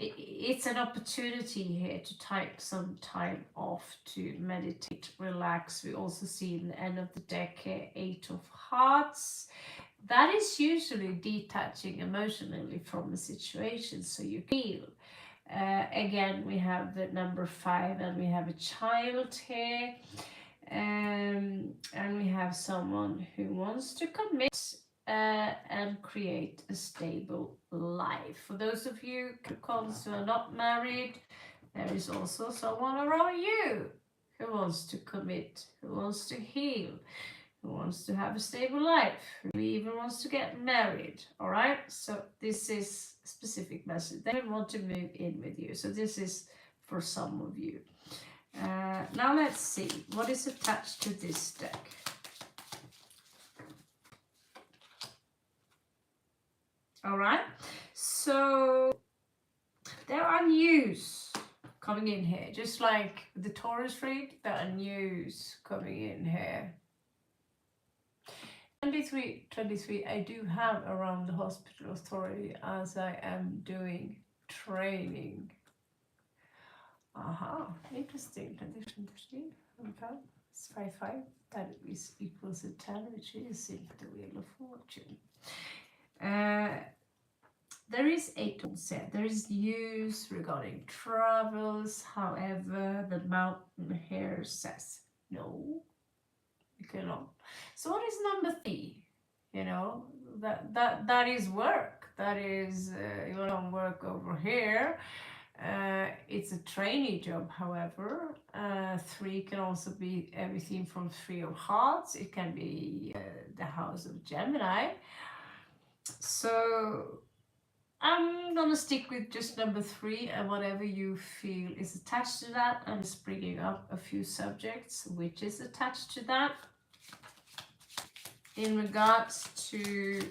it's an opportunity here to take some time off to meditate, relax. We also see in the end of the deck here 8 of Hearts. That is usually detaching emotionally from the situation, so you feel. Again, we have the number 5, and we have a child here, and we have someone who wants to commit and create a stable life. For those of you Capricorns who are not married, there is also someone around you who wants to commit, who wants to heal, who wants to have a stable life, who even wants to get married. All right, so this is a specific message. They want to move in with you, so this is for some of you. Now let's see what is attached to this deck. All right, so there are news coming in here, just like the Taurus read, there are news coming in here. 23, I do have around the hospital authority as I am doing training. Interesting. 23, okay. It's 5, that is equals a 10, which is in the wheel of fortune. There is 8 on set. There is news regarding travels. However, the mountain here says no, you cannot. So what is number 3? You know, that is work. That is you don't work over here. It's a trainee job. However, 3 can also be everything from 3 of Hearts. It can be the house of Gemini. So I'm gonna stick with just number 3, and whatever you feel is attached to that. I'm just bringing up a few subjects which is attached to that. In regards to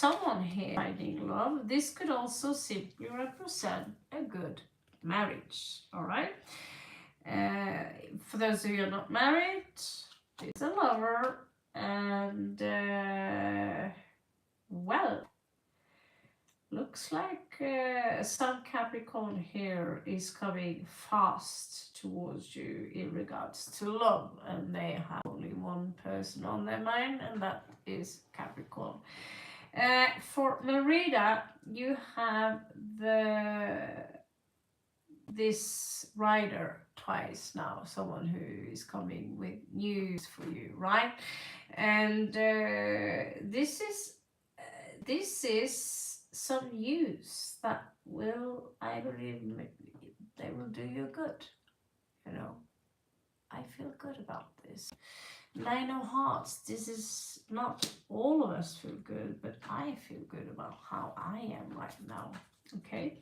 someone here finding love. This could also simply represent a good marriage, all right? For those of you who are not married, it's a lover, and well, looks like some Capricorn here is coming fast towards you in regards to love, and they have only one person on their mind, and that is Capricorn. For Merida, you have this rider twice now, someone who is coming with news for you, right? And this is some news that will, I believe, they will do you good. You know, I feel good about this. Nine of Hearts, this is not all of us feel good, but I feel good about how I am right now. Okay,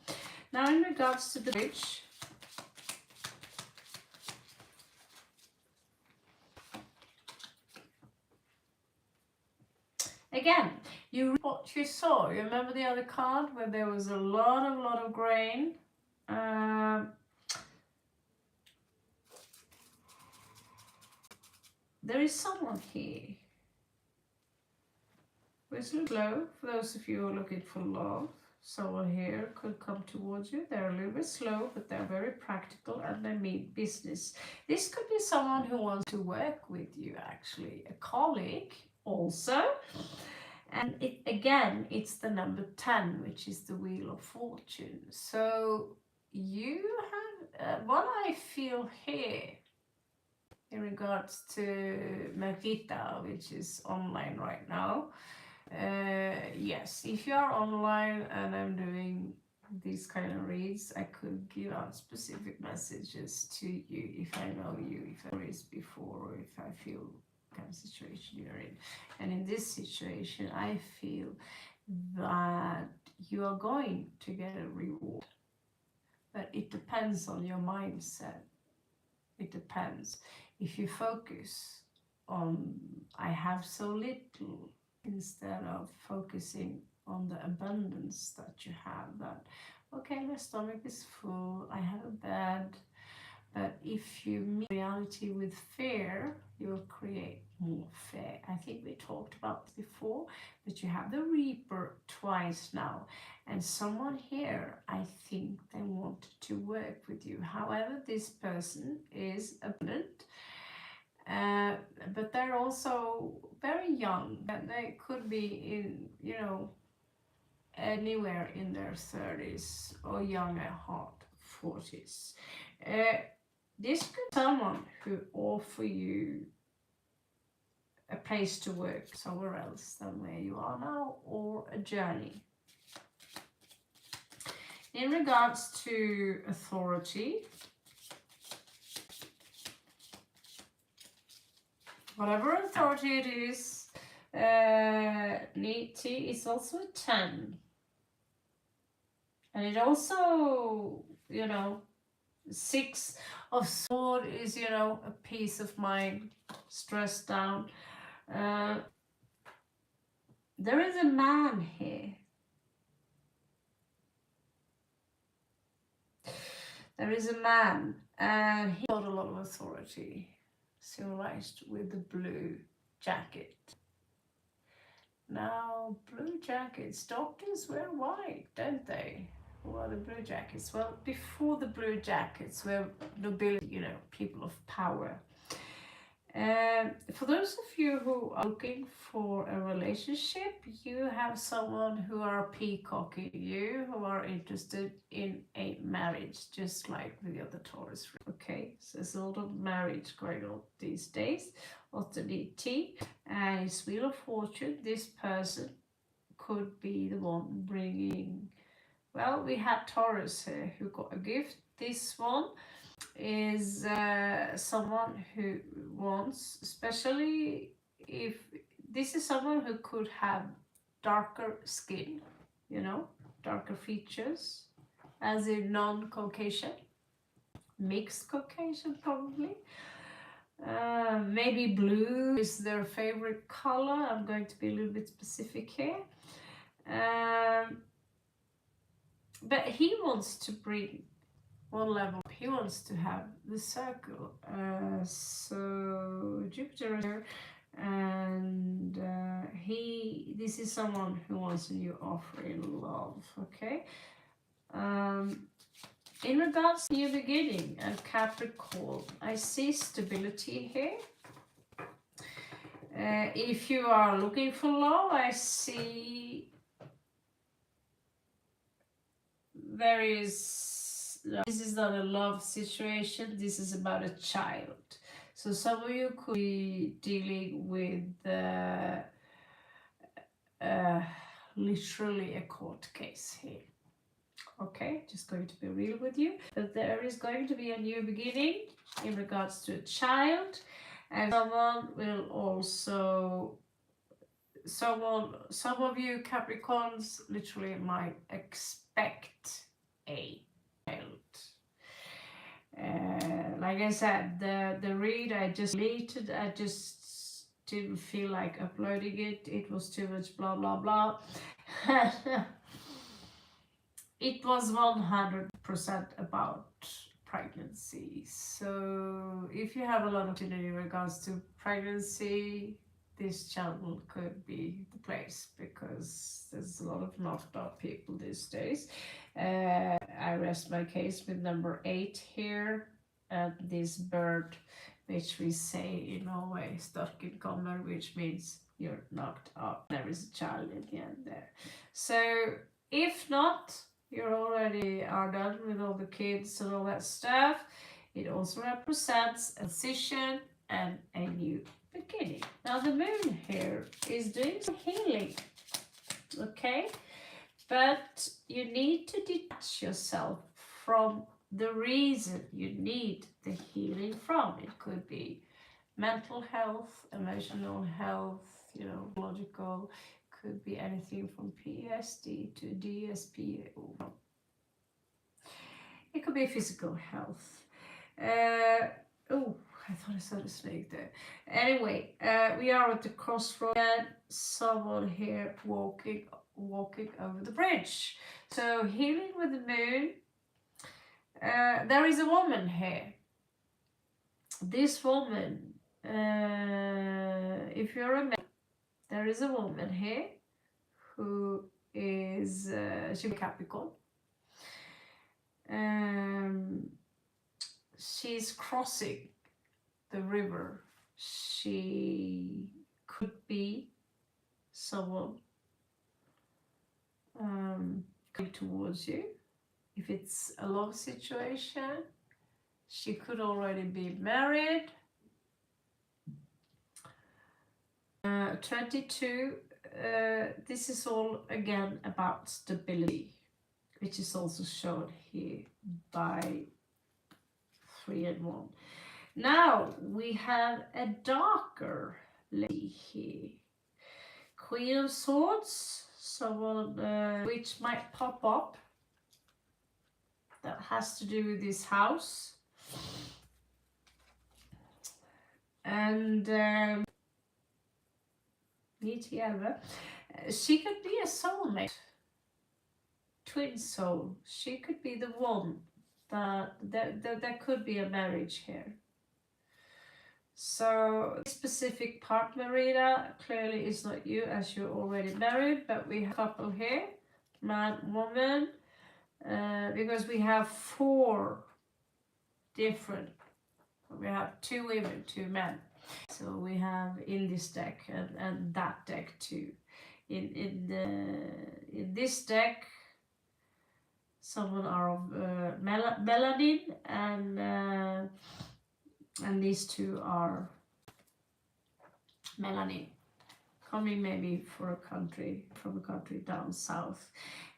now in regards to the bridge, again, what you saw. You remember the other card where there was a lot of grain. There is someone here who is a little slow. For those of you who are looking for love, someone here could come towards you. They're a little bit slow, but they're very practical and they mean business. This could be someone who wants to work with you, actually, a colleague also. And it's the number 10, which is the Wheel of Fortune. So you have what I feel here in regards to Merita, which is online right now. Yes, if you are online and I'm doing these kind of reads, I could give out specific messages to you if I know you, if there is before, or if I feel kind of situation you're in. And in this situation, I feel that you are going to get a reward, but it depends on your mindset. It depends. If you focus on I have so little instead of focusing on the abundance that you have, that okay, my stomach is full, I have a bed, but if you meet reality with fear, you'll create more fear. I think we talked about this before, but you have the Reaper twice now, and someone here, I think they want to work with you. However, this person is abundant, but they're also very young, and they could be in, you know, anywhere in their 30s or young at heart 40s. This could be someone who offer you a place to work somewhere else than where you are now, or a journey. In regards to authority, whatever authority it is, Niti is also a 10. And it also, you know, 6 of Swords is, you know, a peace of mind, stressed down. There is a man here. There is a man, and he got a lot of authority, symbolized with the blue jacket. Now, blue jackets, doctors wear white, don't they? Who are the blue jackets? Well, before the blue jackets were nobility, you know, people of power. For those of you who are looking for a relationship, you have someone who are peacocking you, who are interested in a marriage, just like with the other Taurus. Okay, so there's a lot of marriage going on these days. Authority and it's Wheel of Fortune. This person could be the one bringing, well, we had Taurus here who got a gift. This one is someone who wants, especially if this is someone who could have darker skin, you know, darker features, as in non-Caucasian, mixed Caucasian probably. Maybe blue is their favorite color. I'm going to be a little bit specific here. But he wants to bring one level. He wants to have the circle. So Jupiter is here, and this is someone who wants a new offer in love. Okay. In regards to new beginning and Capricorn, I see stability here. If you are looking for love, I see there is, this is not a love situation, this is about a child. So some of you could be dealing with literally a court case here. Okay, just going to be real with you. But there is going to be a new beginning in regards to a child, and someone will also, some of you Capricorns literally might expect a child. Like I said, the read I just deleted, I just didn't feel like uploading it. It was too much blah blah blah. It was 100% about pregnancy. So if you have a lot of in regards to pregnancy, this channel could be the place, because there's a lot of knocked up people these days. I rest my case with number 8 here, and this bird, which we say in Norway, stuck in kommer, which means you're knocked up. There is a child in the end there. So if not, you already are done with all the kids and all that stuff. It also represents a transition and a new beginning. Now the moon here is doing some healing, okay? But you need to detach yourself from the reason you need the healing from. It could be mental health, emotional health, you know, logical, could be anything from PSD to DSP. It could be physical health. Oh, I thought I saw the snake there. Anyway, we are at the crossroad, and someone here walking over the bridge. So healing with the moon. There is a woman here. This woman, if you're a man, there is a woman here who is she's Capricorn. She's crossing the river. She could be someone coming towards you. If it's a love situation, she could already be married. 22, this is all again about stability, which is also shown here by 3 and 1. Now we have a darker lady here. Queen of Swords, someone which might pop up that has to do with this house. And together. She could be a soulmate, twin soul. She could be the one that there could be a marriage here. So this specific partner reader clearly is not you, as you're already married, but we have a couple here, man, woman, because we have 4 different, we have 2 women, 2 men. So we have in this deck and that deck too. In this deck, someone are of melanin, and these 2 are melanin, coming maybe from a country down south.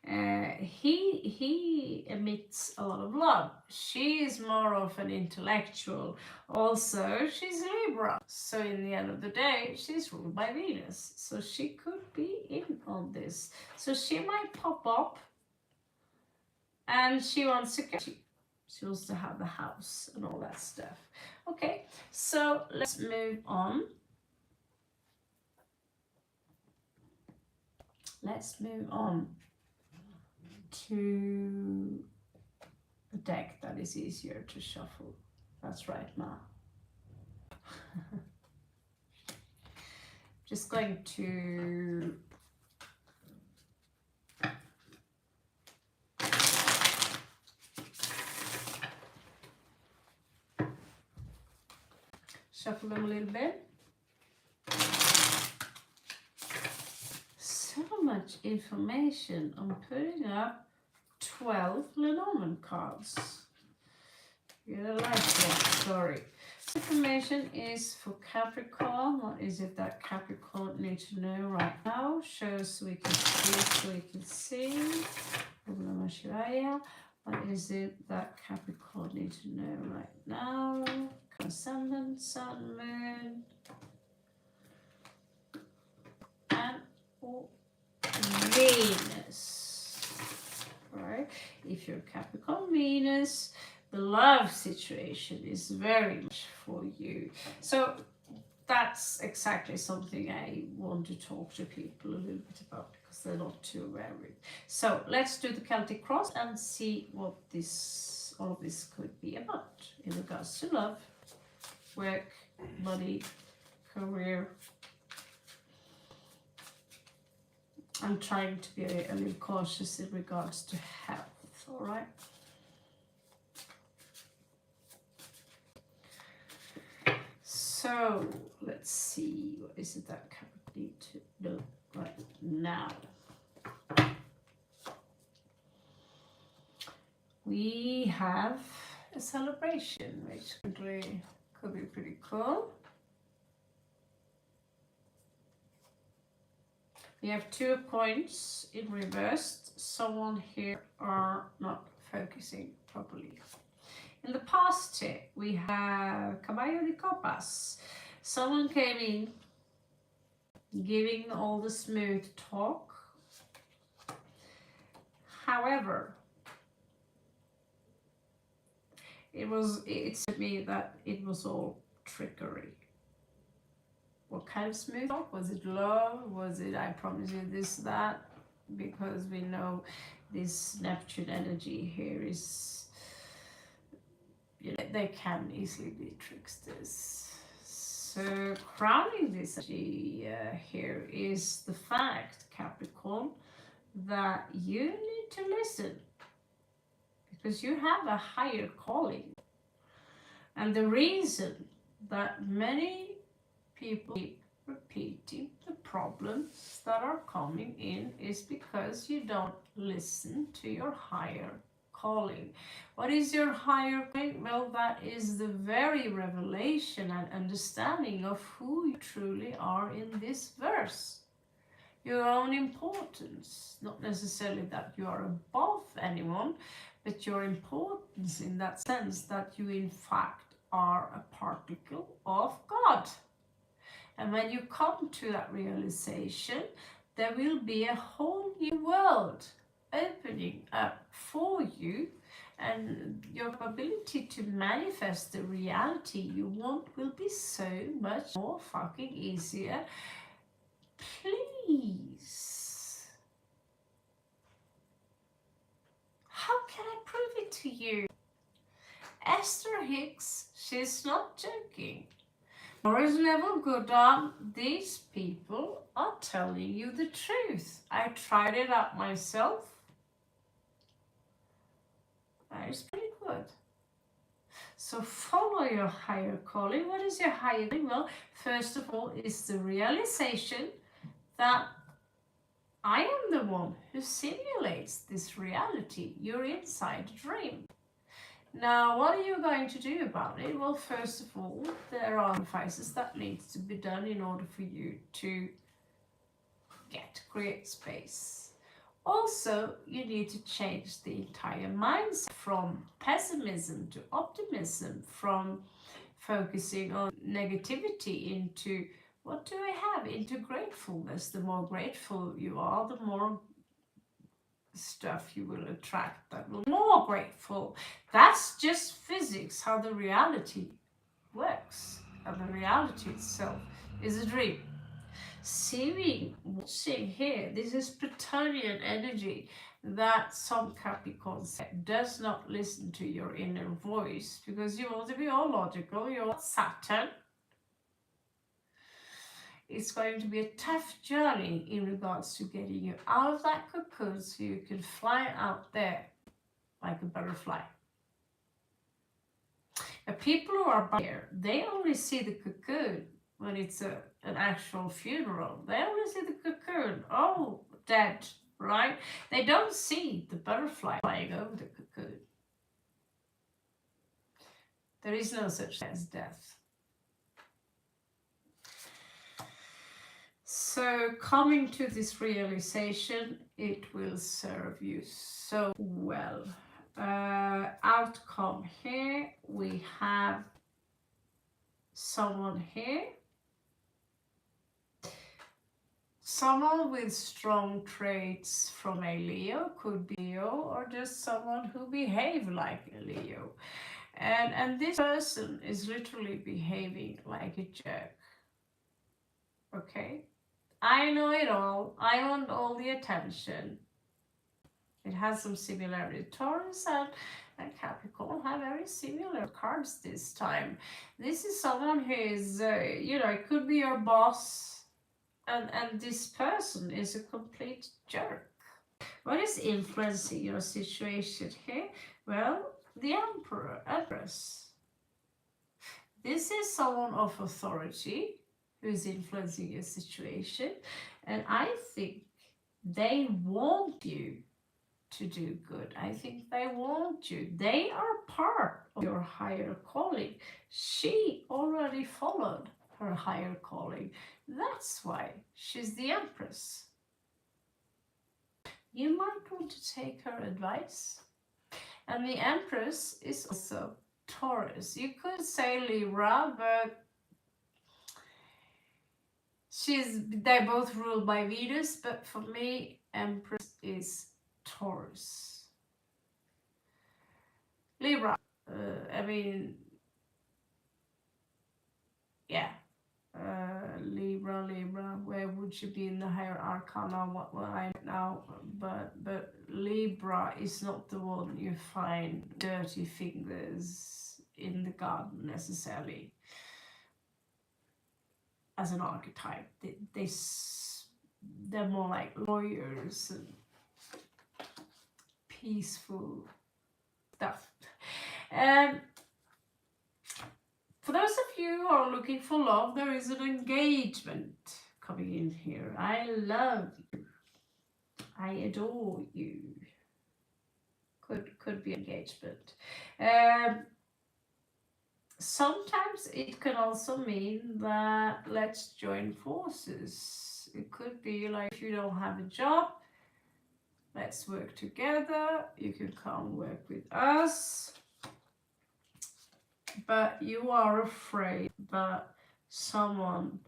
He emits a lot of love. She is more of an intellectual. Also, she's Libra. So in the end of the day, she's ruled by Venus. So she could be in on this. So she might pop up, and she wants security. She wants to have the house and all that stuff. Okay, so let's move on. Let's move on to a deck that is easier to shuffle. That's right, Ma. Just going to shuffle them a little bit. So much information. I'm putting up 12 Lenormand cards. You're gonna like that, sorry. Information is for Capricorn. What is it that Capricorn needs to know right now? Show so we can see, What is it that Capricorn needs to know right now? Ascendant, Sun, Moon, and Venus. Right? If you're Capricorn, Venus, the love situation is very much for you. So that's exactly something I want to talk to people a little bit about because they're not too aware of it. So let's do the Celtic cross and see what all of this could be about in regards to love, work, money, career. I'm trying to be a little cautious in regards to health, all right? So let's see, what is it that I need to know right now? We have a celebration, which could be pretty cool. We have 2 points in reversed. Someone here are not focusing properly. In the past here, we have Caballo de Copas. Someone came in giving all the smooth talk. However, it's to me that it was all trickery. What kind of smooth talk? Was it love? Was it I promise you this, that? Because we know this Neptune energy here is, you know, they can easily be tricksters. So crowning this energy here is the fact, Capricorn, that you need to listen because you have a higher calling. And the reason that many people keep repeating the problems that are coming in is because you don't listen to your higher calling. What is your higher calling? Well, that is the very revelation and understanding of who you truly are in this verse. Your own importance, not necessarily that you are above anyone, but your importance in that sense that you in fact are a particle of God. And when you come to that realization, there will be a whole new world opening up for you, and your ability to manifest the reality you want will be so much more fucking easier. Please. How can I prove it to you? Esther Hicks, she's not joking. Taurus level Godan, these people are telling you the truth. I tried it out myself. That is pretty good. So follow your higher calling. What is your higher calling? Well, first of all, is the realization that I am the one who simulates this reality, your inside dream. Now, what are you going to do about it? Well, first of all, there are sacrifices that needs to be done in order for you to create space. Also, you need to change the entire mindset from pessimism to optimism, from focusing on negativity into what do I have? Into gratefulness. The more grateful you are, the more stuff you will attract that will be more grateful. That's just physics, how the reality works, and the reality itself is a dream. watching here, this is Plutonian energy, that some Capricorns does not listen to your inner voice because you want to be all logical. You're Saturn. It's going to be a tough journey in regards to getting you out of that cocoon so you can fly out there like a butterfly. The people who are here, they only see the cocoon when it's an actual funeral. They only see the cocoon. Oh, dead, right? They don't see the butterfly flying over the cocoon. There is no such thing as death. So coming to this realization, it will serve you so well. Outcome here, we have someone here. Someone with strong traits from a Leo, could be Leo, or just someone who behaves like a Leo. And this person is literally behaving like a jerk. Okay? I know it all. I want all the attention. It has some similarity. Taurus and Capricorn have very similar cards this time. This is someone who is, it could be your boss, and this person is a complete jerk. What is influencing your situation here? Well, the Empress. This is someone of authority who is influencing your situation, and I think they want you to do good. I think they want you. They are part of your higher calling. She already followed her higher calling. That's why she's the Empress. You might want to take her advice. And the Empress is also Taurus. You could say Libra, but they're both ruled by Venus, but for me, Empress is Taurus. Libra, Libra, where would she be in the higher arcana? What I know, but Libra is not the one you find dirty fingers in the garden necessarily as an archetype. They're more like lawyers and peaceful stuff. For those of you who are looking for love, there is an engagement coming in here. I love you. I adore you. Could be engagement. Sometimes it can also mean that let's join forces. It could be like, if you don't have a job, let's work together. You can come work with us. But you are afraid that someone,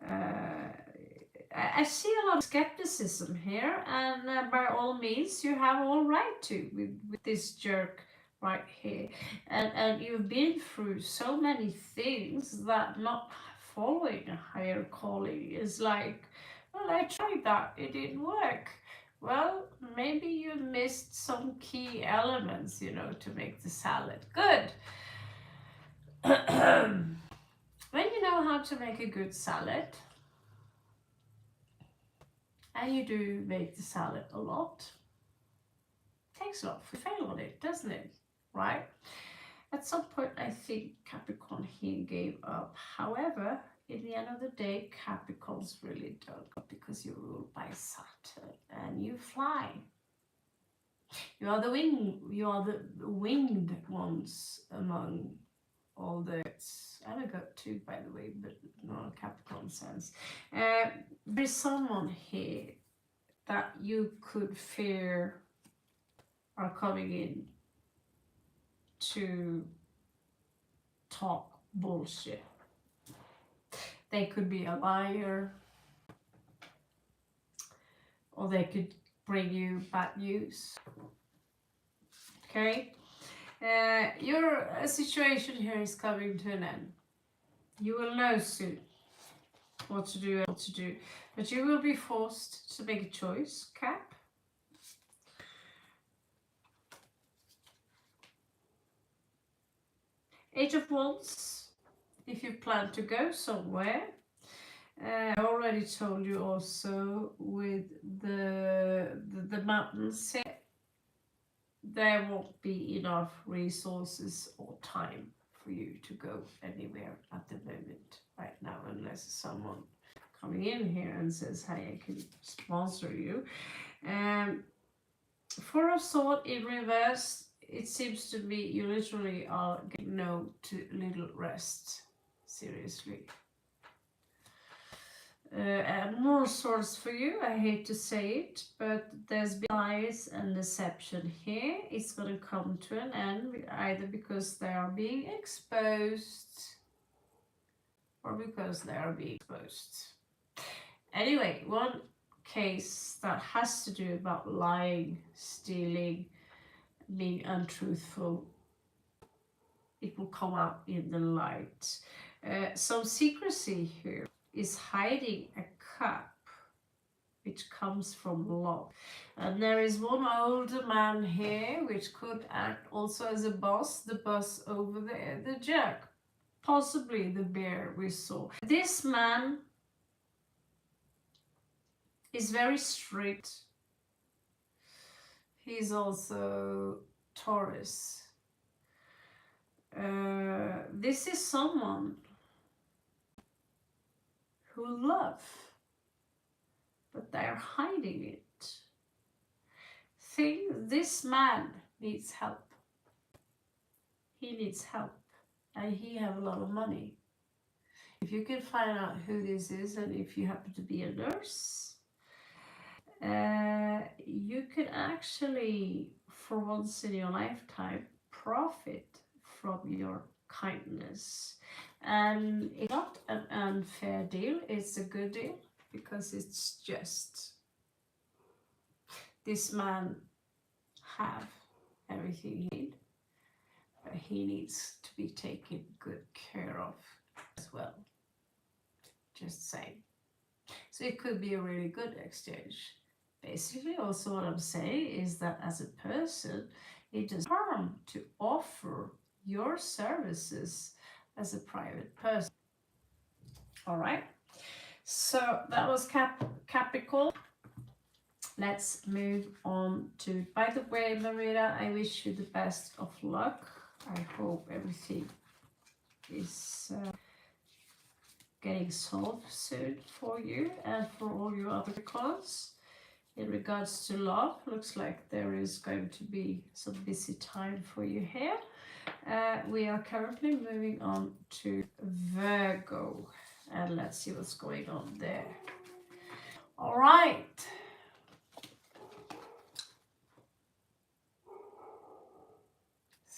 I see a lot of skepticism here, and by all means you have all right to with this jerk right here, and you've been through so many things that not following a higher calling is like, well, I tried that, it didn't work. Well, maybe you missed some key elements, to make the salad good. When you know how to make a good salad, and you do make the salad a lot, it takes a lot to fail on it, doesn't it? Right? At some point, I think Capricorn here gave up. However, in the end of the day, Capricorns really don't, because you're ruled by Saturn and you fly. You are the winged ones among all the, and I got two, by the way, but no Capricorn sense. There's someone here that you could fear are coming in to talk bullshit. They could be a liar, or they could bring you bad news. Okay? Your situation here is coming to an end. You will know soon what to do and what to do. But you will be forced to make a choice, Cap. Eight of Wands, if you plan to go somewhere. I already told you also with the mountains here, there won't be enough resources or time for you to go anywhere at the moment right now, unless someone coming in here and says, hey, I can sponsor you. Four of Swords in reverse, it seems to me you literally are getting no to little rest. Seriously. And more swords for you. I hate to say it, but there's been lies and deception here. It's going to come to an end, either because they are being exposed or because they are being exposed. Anyway, one case that has to do about lying, stealing, being untruthful, it will come out in the light. Some secrecy here is hiding a cup which comes from love. And there is one older man here which could act also as a boss, the boss over the Jack, possibly the bear we saw. This man is very strict. He's also Taurus. This is someone who love, but they're hiding it. This man needs help. He needs help, and he have a lot of money. If you can find out who this is, and if you happen to be a nurse, you can actually, for once in your lifetime, profit from your kindness. And it's not an unfair deal, it's a good deal, because it's just this man have everything he needs, but he needs to be taken good care of as well. Just saying. So it could be a really good exchange. Basically, also what I'm saying is that as a person, it doesn't harm to offer your services as a private person. All right. So that was Capricorn. Let's move on to, by the way, Marita, I wish you the best of luck. I hope everything is getting solved soon for you and for all your other cards. In regards to love, looks like there is going to be some busy time for you here. We are currently moving on to Virgo, and let's see what's going on there. All right.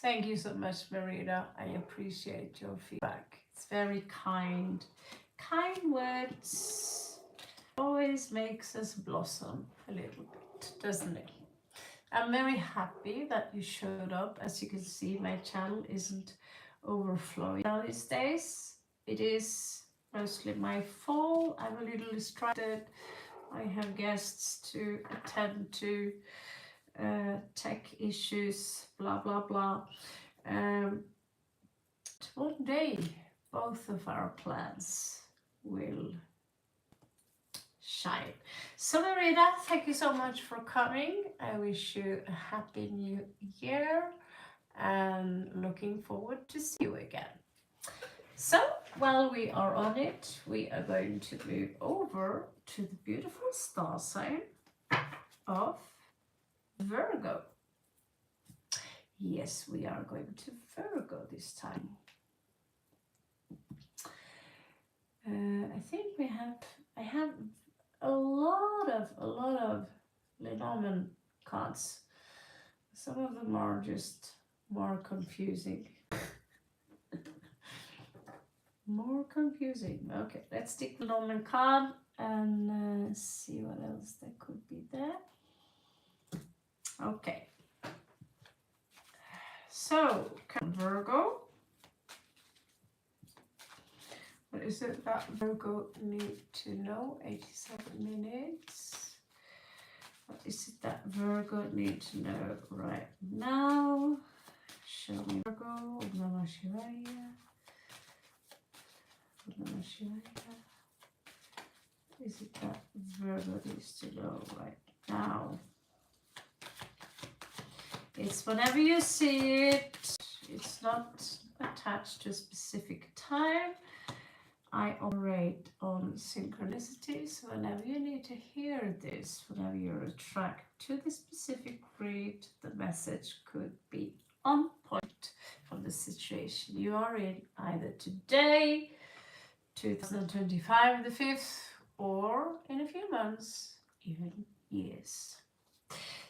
Thank you so much, Marita. I appreciate your feedback. It's very kind. Kind words always makes us blossom a little bit, doesn't it? I'm very happy that you showed up. As you can see, my channel isn't overflowing now these days. It is mostly my fault. I'm a little distracted. I have guests to attend to, tech issues, blah, blah, blah. One day, both of our plans will shine. So Marita, thank you so much for coming. I wish you a happy new year and looking forward to see you again. So while we are on it, we are going to move over to the beautiful star sign of Virgo. Yes, we are going to Virgo this time. I think I have a lot of Lenormand cards. Some of them are just more confusing. More confusing. Okay, let's take the Lenormand card and see what else there could be there. Okay. So, Virgo. is it that Virgo need to know? 87 minutes. What is it that Virgo need to know right now? Show me Virgo. Om Namah Shivaya. Om Namah Shivaya. Is it that Virgo needs to know right now? It's whenever you see it. It's not attached to a specific time. I operate on synchronicity, so whenever you need to hear this, whenever you're attracted to the specific read, the message could be on point from the situation you are in, either today, 2025, the 5th, or in a few months, even years.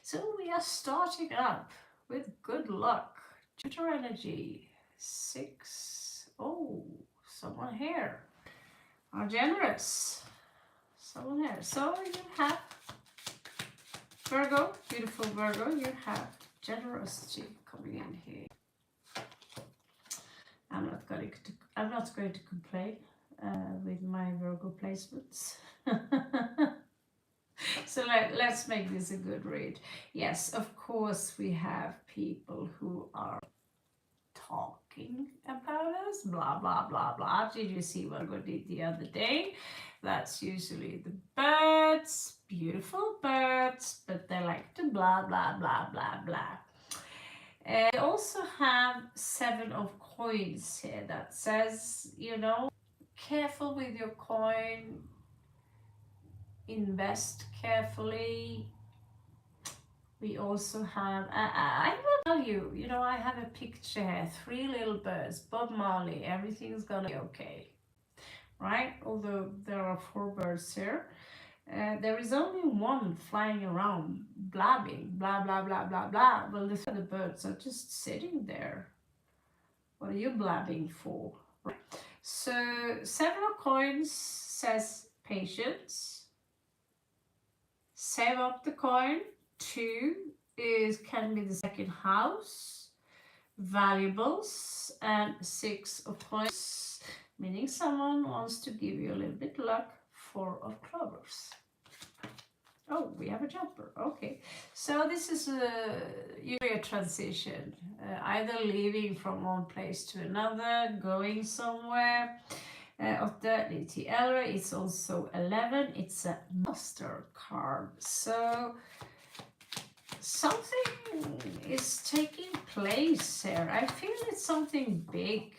So we are starting up with good luck. Jupiter energy, 6. Oh, someone here are generous. Someone here. So you have Virgo, beautiful Virgo, you have generosity coming in here. I'm not going to complain with my Virgo placements. So let's make this a good read. Yes, of course we have people who are talking about us, blah blah blah blah. Did you see what I did the other day? That's usually the birds, beautiful birds, but they like to blah blah blah blah blah. I also have 7 of coins here that says, you know, careful with your coin, invest carefully. We also have, I will tell you, you know, I have a picture here, 3 little birds, Bob Marley, everything's gonna be okay, right? Although there are 4 birds here. There is only one flying around, blabbing, blah, blah, blah, blah, blah. Well, the other birds are just sitting there. What are you blabbing for? Right? So, 7 of coins says patience. Save up the coin. 2 can be the second house, valuables, and 6 of coins, meaning someone wants to give you a little bit luck. 4 of clovers. Oh, we have a jumper. Okay, so this is usually a transition, either leaving from one place to another, going somewhere. 8 lite äldre, it's also 11, it's a master card. So something is taking place here. I feel it's something big.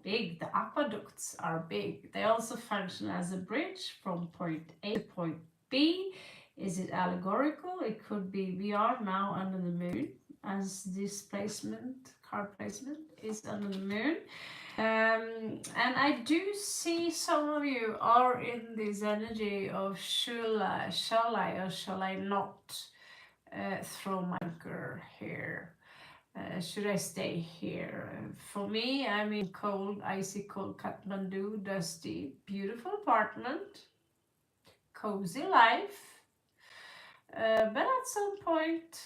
Big. The aqueducts are big. They also function as a bridge from point A to point B. Is it allegorical? It could be. We are now under the moon, as this placement, card placement, is under the moon. And I do see some of you are in this energy of shall I or shall I not throw my anchor here? Should I stay here? For me, I'm in cold, icy cold Kathmandu, dusty, beautiful apartment, cozy life. But at some point,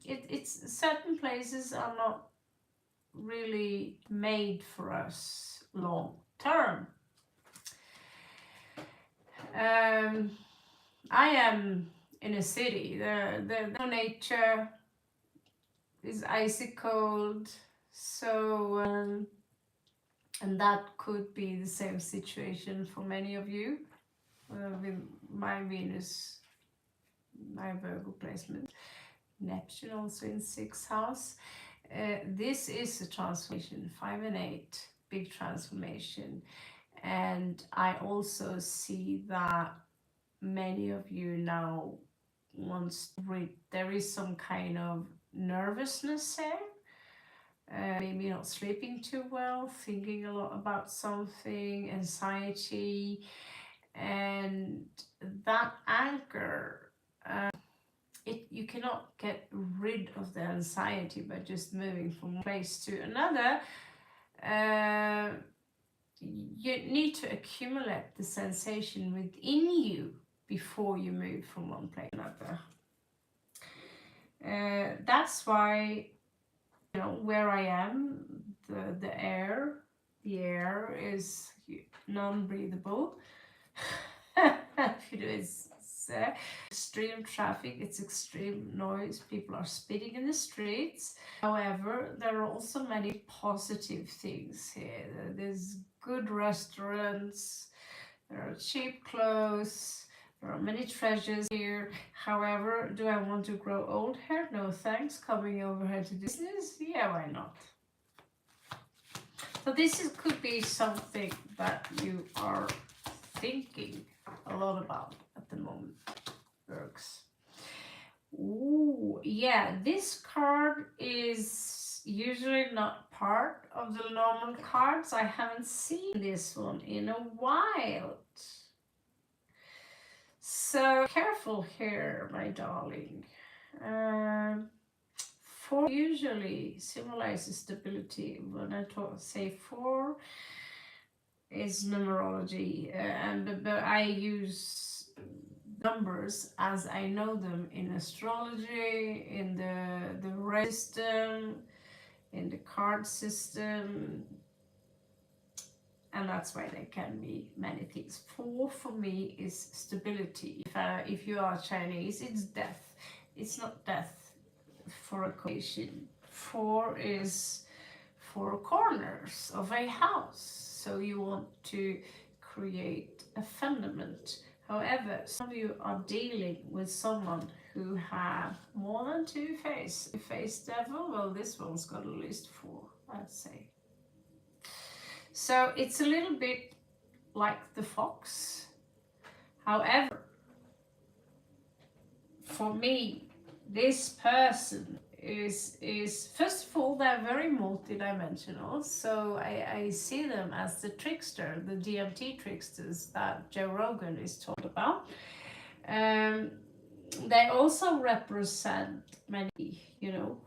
it's certain places are not really made for us long term. I am in a city. The nature is icy cold, so and that could be the same situation for many of you with my Venus, my Virgo placement, Neptune also in 6th house. This is a transformation, 5 and 8, big transformation, and I also see that many of you now wants to read. There is some kind of nervousness there, maybe not sleeping too well, thinking a lot about something, anxiety, and that anchor, you cannot get rid of the anxiety by just moving from one place to another. You need to accumulate the sensation within you before you move from one place to another. That's why, you know, where I am, the air is non-breathable. You know, it's extreme traffic, it's extreme noise, people are speeding in the streets. However, there are also many positive things here. There's good restaurants, there are cheap clothes, there are many treasures here. However, do I want to grow old hair? No thanks. Coming over here to business? Yeah, why not? So could be something that you are thinking a lot about at the moment, Virgs. Ooh, yeah, this card is usually not part of the normal cards. I haven't seen this one in a while. So careful here, my darling. 4 usually symbolizes stability. When I say 4 is numerology, but I use numbers as I know them in astrology, in the ray system, in the card system, and that's why there can be many things. 4 for me is stability. If you are Chinese, it's death. It's not death for equation. 4 is 4 corners of a house. So you want to create a fundament. However, some of you are dealing with someone who have more than 2 faces. Face devil, well, this one's got at least 4, I'd say. So it's a little bit like the fox. However, for me, this person is first of all, they're very multidimensional. So I see them as the trickster, the DMT tricksters that Joe Rogan is talking about. They also represent many, you know,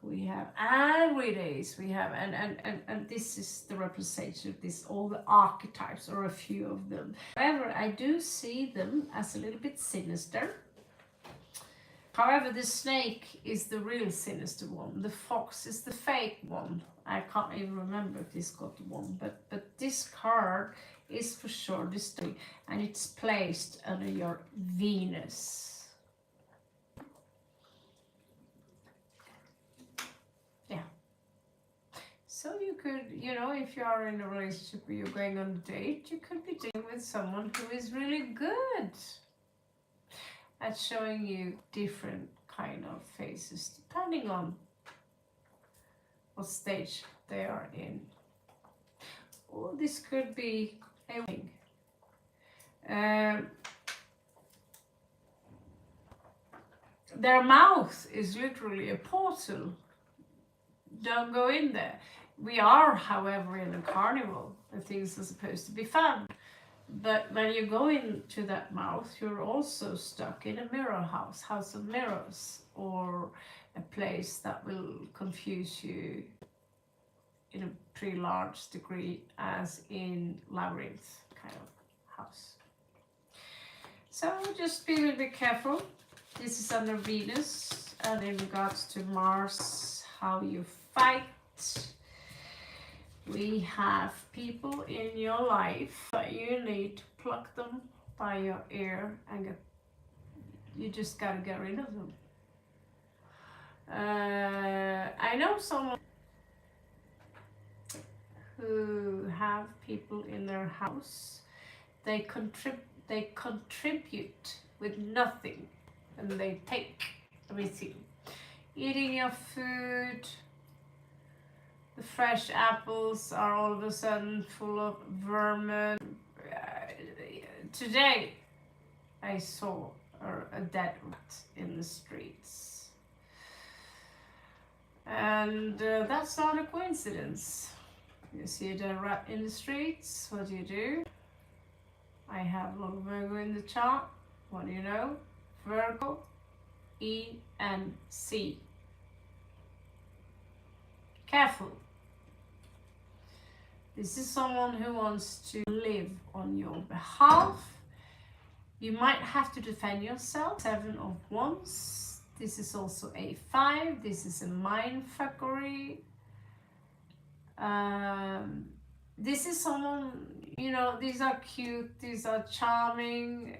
we have angry days, we have, and this is the representation of this, all the archetypes, or a few of them. However, I do see them as a little bit sinister. However, the snake is the real sinister one. The fox is the fake one. I can't even remember if this got one, but this card is for sure this thing, and it's placed under your Venus. Yeah. So you could, you know, if you are in a relationship where you're going on a date, you could be dealing with someone who is really good at showing you different kind of faces, depending on what stage they are in. Or this could be a wing. Their mouth is literally a portal. Don't go in there. We are, however, in a carnival, and things are supposed to be fun. But when you go into that mouth, you're also stuck in a mirror house of mirrors, or a place that will confuse you in a pretty large degree, as in labyrinth kind of house. So just be a little bit careful. This is under Venus, and in regards to Mars, how you fight. We have people in your life that you need to pluck them by your ear and you just gotta get rid of them. I know someone who have people in their house. They contribute with nothing, and they take everything. Eating your food. The fresh apples are all of a sudden full of vermin. Today I saw a dead rat in the streets. And that's not a coincidence. You see a dead rat in the streets, what do? I have a lot of Virgo in the chart. What do you know? Virgo, E-N-C. Careful. This is someone who wants to live on your behalf. You might have to defend yourself. 7 of Wands. This is also a 5. This is a mind fuckery. this is someone, you know, these are cute, these are charming.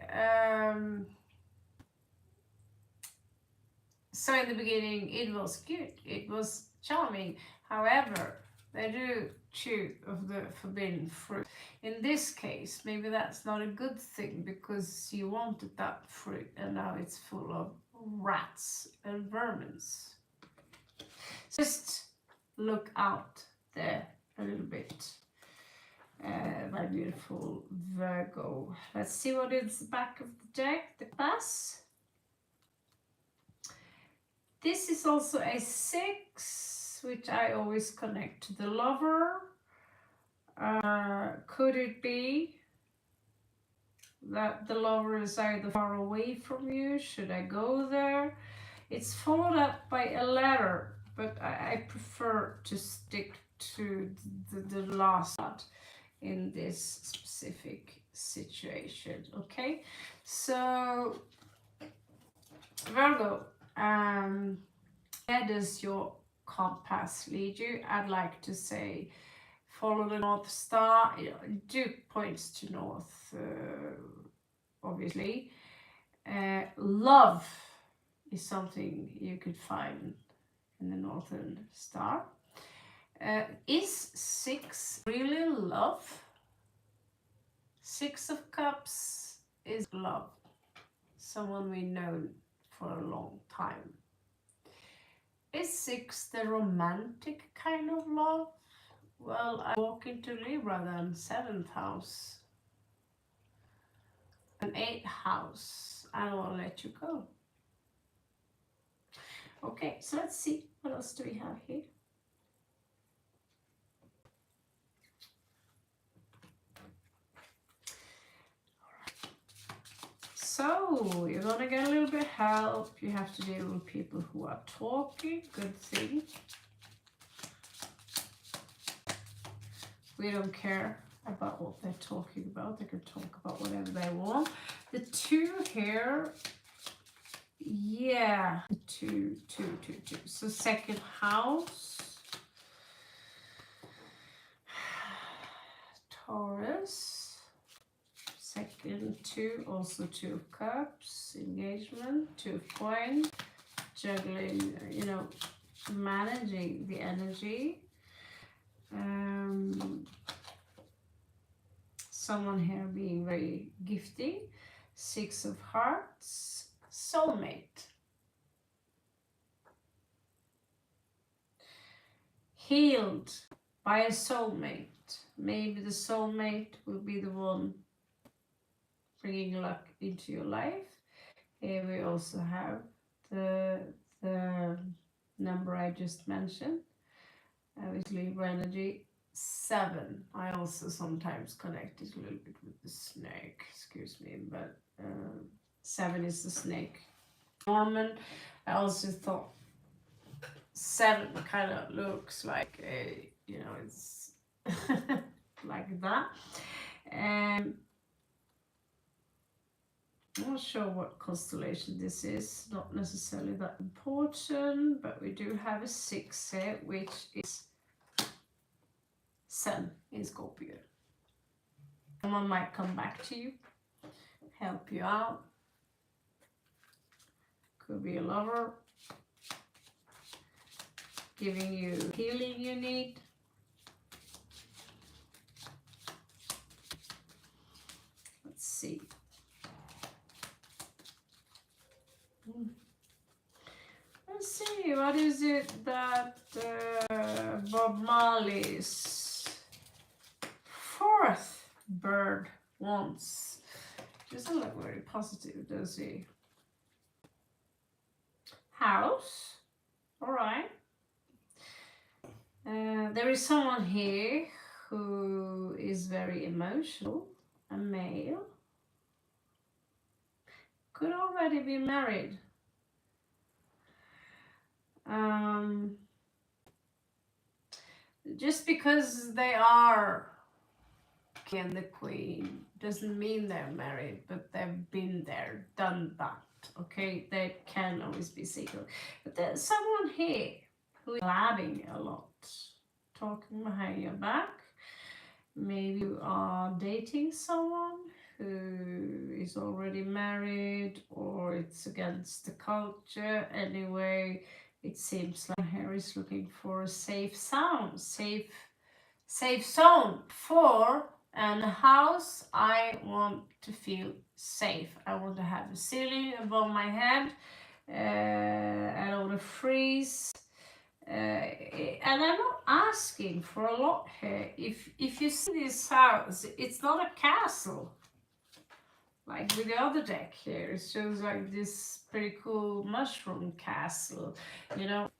So in the beginning, it was cute, it was charming. However, they do chew of the forbidden fruit. In this case, maybe that's not a good thing because you wanted that fruit and now it's full of rats and vermins. Just look out there a little bit, my beautiful Virgo. Let's see what is the back of the deck, the pass. This is also a 6, which I always connect to the lover. Could it be that the lover is either far away from you? Should I go there? It's followed up by a letter, but I prefer to stick to the last part in this specific situation. Okay, so Virgo, where does your compass lead you? I'd like to say follow the North Star. It points to north, obviously. Love is something you could find in the Northern Star. Is 6 really love? 6 of Cups is love. Someone we know for a long time. Is 6 the romantic kind of love? Well, I walk into Libra then, 7th house. An 8th house. I don't want to let you go. Okay, so let's see. What else do we have here? So, you're gonna get a little bit of help. You have to deal with people who are talking. Good thing. We don't care about what they're talking about. They can talk about whatever they want. The 2 here, yeah, 2. So 2nd house, Taurus. 2nd, 2, also 2 of Cups, engagement, 2 of Coins, juggling, you know, managing the energy. Someone here being very gifting. 6 of Hearts, soulmate. Healed by a soulmate. Maybe the soulmate will be the one bringing luck into your life. Here we also have the number I just mentioned. Obviously, Libra energy 7. I also sometimes connect it a little bit with the snake. Excuse me, but 7 is the snake. Norman, I also thought 7 kind of looks like a, you know, it's like that. And I'm not sure what constellation this is, not necessarily that important, but we do have a 6 here, which is Sun in Scorpio. Someone might come back to you, help you out. Could be a lover, giving you healing you need. Let's see. Let's see, what is it that Bob Marley's 4th bird wants? Doesn't look very positive, does he? House, all right. There is someone here who is very emotional, a male. Could already be married. Just because they are king and the queen doesn't mean they're married, but they've been there, done that. Okay, they can always be single. But there's someone here who is blabbing a lot, talking behind your back. Maybe you are dating someone who is already married, or it's against the culture. Anyway, it seems like Harry is looking for a safe sound, safe zone for and house. I want to feel safe. I want to have a ceiling above my head. I don't want to freeze. And I'm not asking for a lot here. If you see this house, it's not a castle like with the other deck here. It shows like this pretty cool mushroom castle. You know,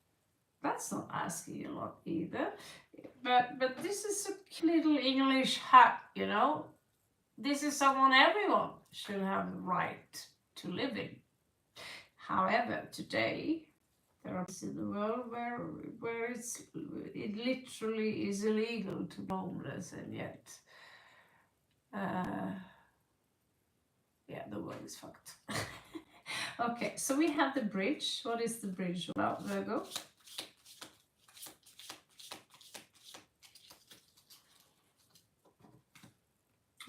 that's not asking a lot either. But this is a cute little English hut. You know, this is someone everyone should have the right to live in. However, today there are places in the world where it literally is illegal to be homeless, and yet, yeah, the world is fucked. Okay, so we have the bridge. What is the bridge about, Virgo?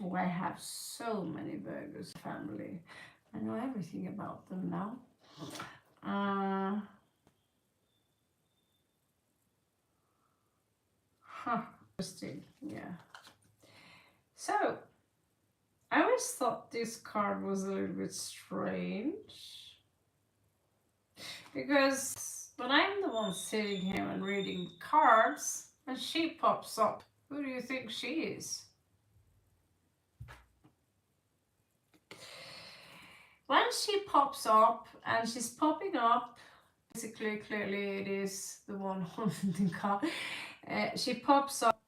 Oh, I have so many Virgos family. I know everything about them now. Interesting, yeah. So, I always thought this card was a little bit strange. Because when I'm the one sitting here and reading cards, and she pops up, who do you think she is? When she pops up, and she's popping up, basically, clearly it is the one holding the card. She pops up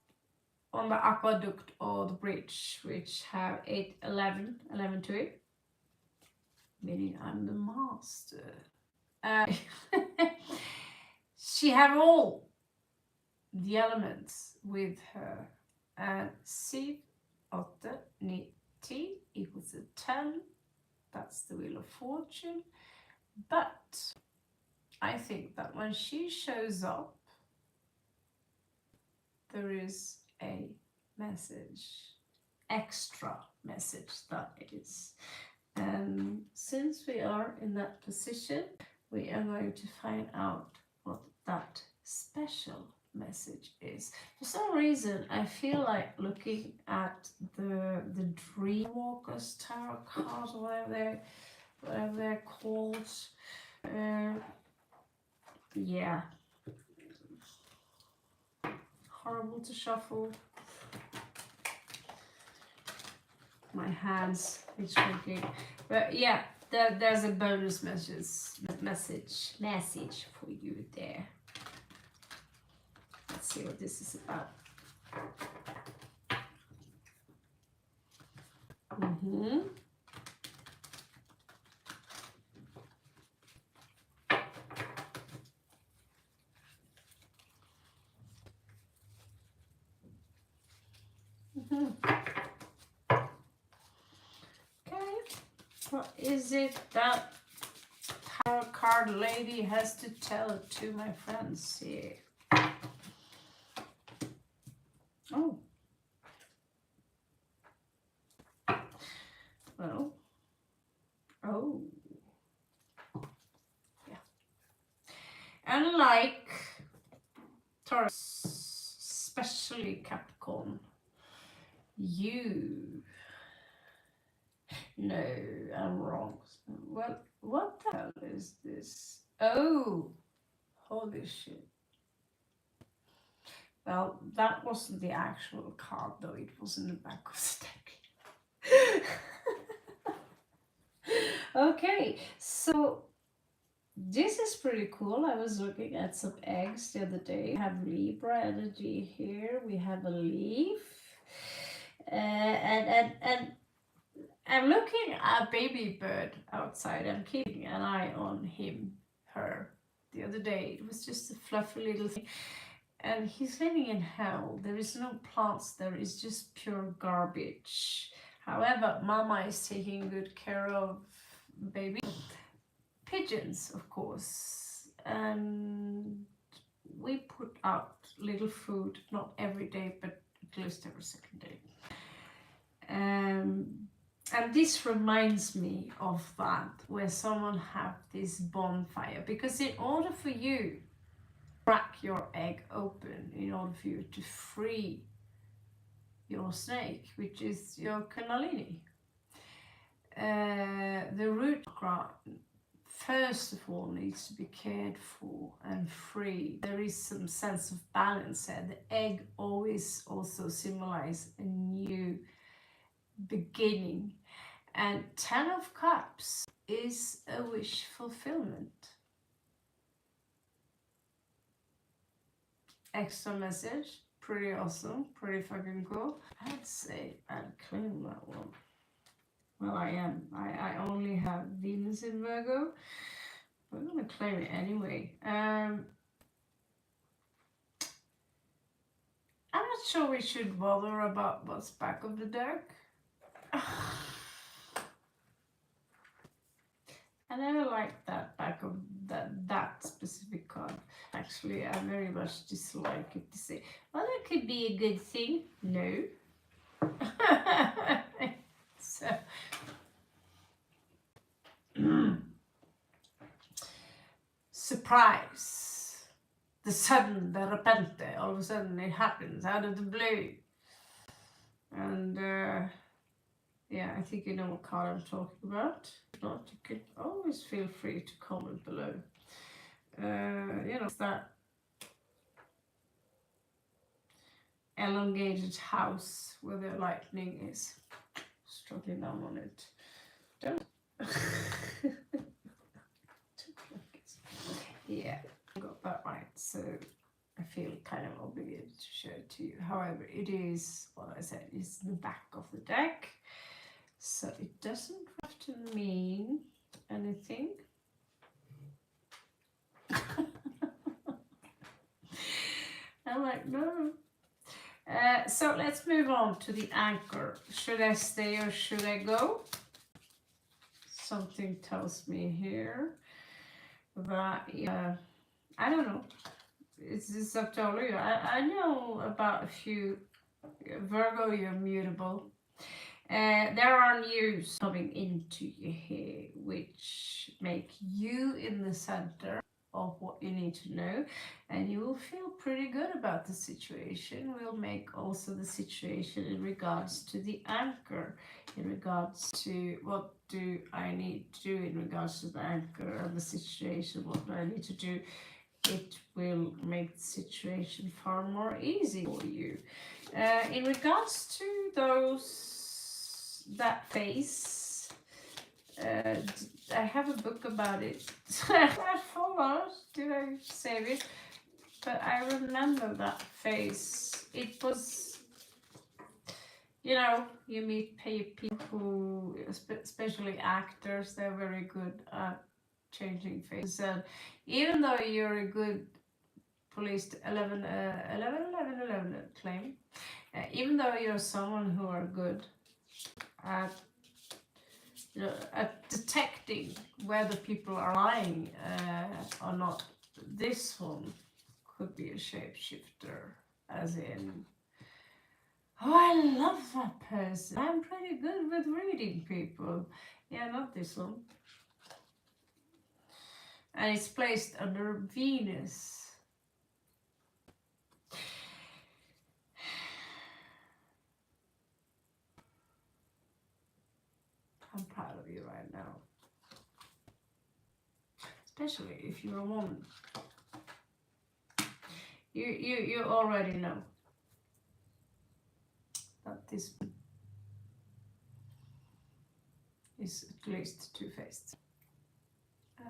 on the aqueduct or the bridge, which have 8, 11 to it, meaning I'm the master. She have all the elements with her, and 7, 8, 9 equals a 10. That's the Wheel of Fortune. But I think that when she shows up, there is a message, extra message that is. And since we are in that position, we are going to find out what that special message is. For some reason, I feel like looking at the Dreamwalkers tarot cards, whatever they're called. Yeah, horrible to shuffle. My hands is shaking, but yeah, there's a bonus message for you there. Let's see what this is about. Okay, what is it that tarot card lady has to tell to my friends here? Oh. Well. Oh. Yeah. Unlike Taurus, especially Capricorn, you... No, I'm wrong. Well, what the hell is this? Oh, holy shit. Well, that wasn't the actual card, though. It was in the back of the deck. Okay, so this is pretty cool. I was looking at some eggs the other day. We have Libra energy here. We have a leaf. And I'm looking at a baby bird outside. I'm keeping an eye on him, her. The other day, it was just a fluffy little thing. And he's living in hell. There is no plants, there is just pure garbage. However, Mama is taking good care of baby. Pigeons, of course. And we put out little food, not every day, but at least every second day. And this reminds me of that, where someone have this bonfire, because in order for you to crack your egg open, in order for you to free your snake, which is your kundalini, the root chakra first of all needs to be cared for and free. There is some sense of balance there. The egg always also symbolizes a new beginning, and 10 of Cups is a wish fulfillment. Extra message, pretty awesome, pretty fucking cool. I'd say I'd claim that one. Well, I only have Venus in Virgo, but I'm gonna claim it anyway. I'm not sure we should bother about what's back of the deck. I never liked that back of that specific card. Actually, I very much dislike it to say, well, that could be a good thing. No. So, surprise. The sudden, the repente, all of a sudden it happens out of the blue. And yeah, I think you know what card I'm talking about. If not, you could always feel free to comment below. You know, it's that elongated house where the lightning is struggling down on it. Don't. Yeah, I got that right. So I feel kind of obligated to show it to you. However, it is what I said, is the back of the deck. So it doesn't have to mean anything. I'm like, no. So let's move on to the anchor. Should I stay or should I go? Something tells me here that, I don't know. It's up to all of you. I know about a few. Virgo, you're mutable. There are news coming into you here which make you in the center of what you need to know, and you will feel pretty good about the situation. Will make also the situation in regards to the anchor, in regards to what do I need to do in regards to the anchor and the situation, what do I need to do. It will make the situation far more easy for you. In regards to that phase, I have a book about it. I forgot, did I save it? But I remember that phase. It was, you meet people who, especially actors, they're very good at changing faces. And even though you're a good police 11 claim, even though you're someone who are good at at detecting whether people are lying or not, this one could be a shapeshifter, as in, oh, I love that person, I'm pretty good with reading people. Yeah, not this one. And it's placed under Venus. I'm proud of you right now. Especially if you're a woman. You already know that this is at least two-faced.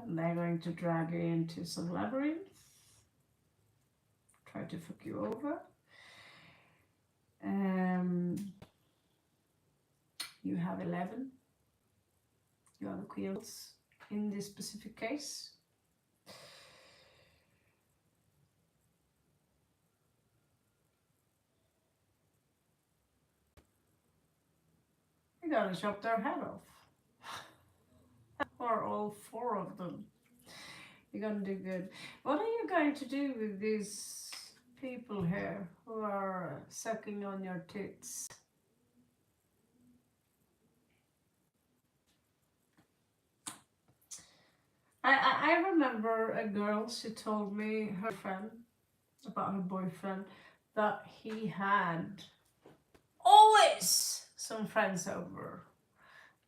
And they're going to drag you into some labyrinth. Try to fuck you over. You have 11. You are the queens in this specific case. You're gonna chop their head off. Or all 4 of them. You're gonna do good. What are you going to do with this people here who are sucking on your tits. I remember a girl, she told me her friend, about her boyfriend, that he had always some friends over.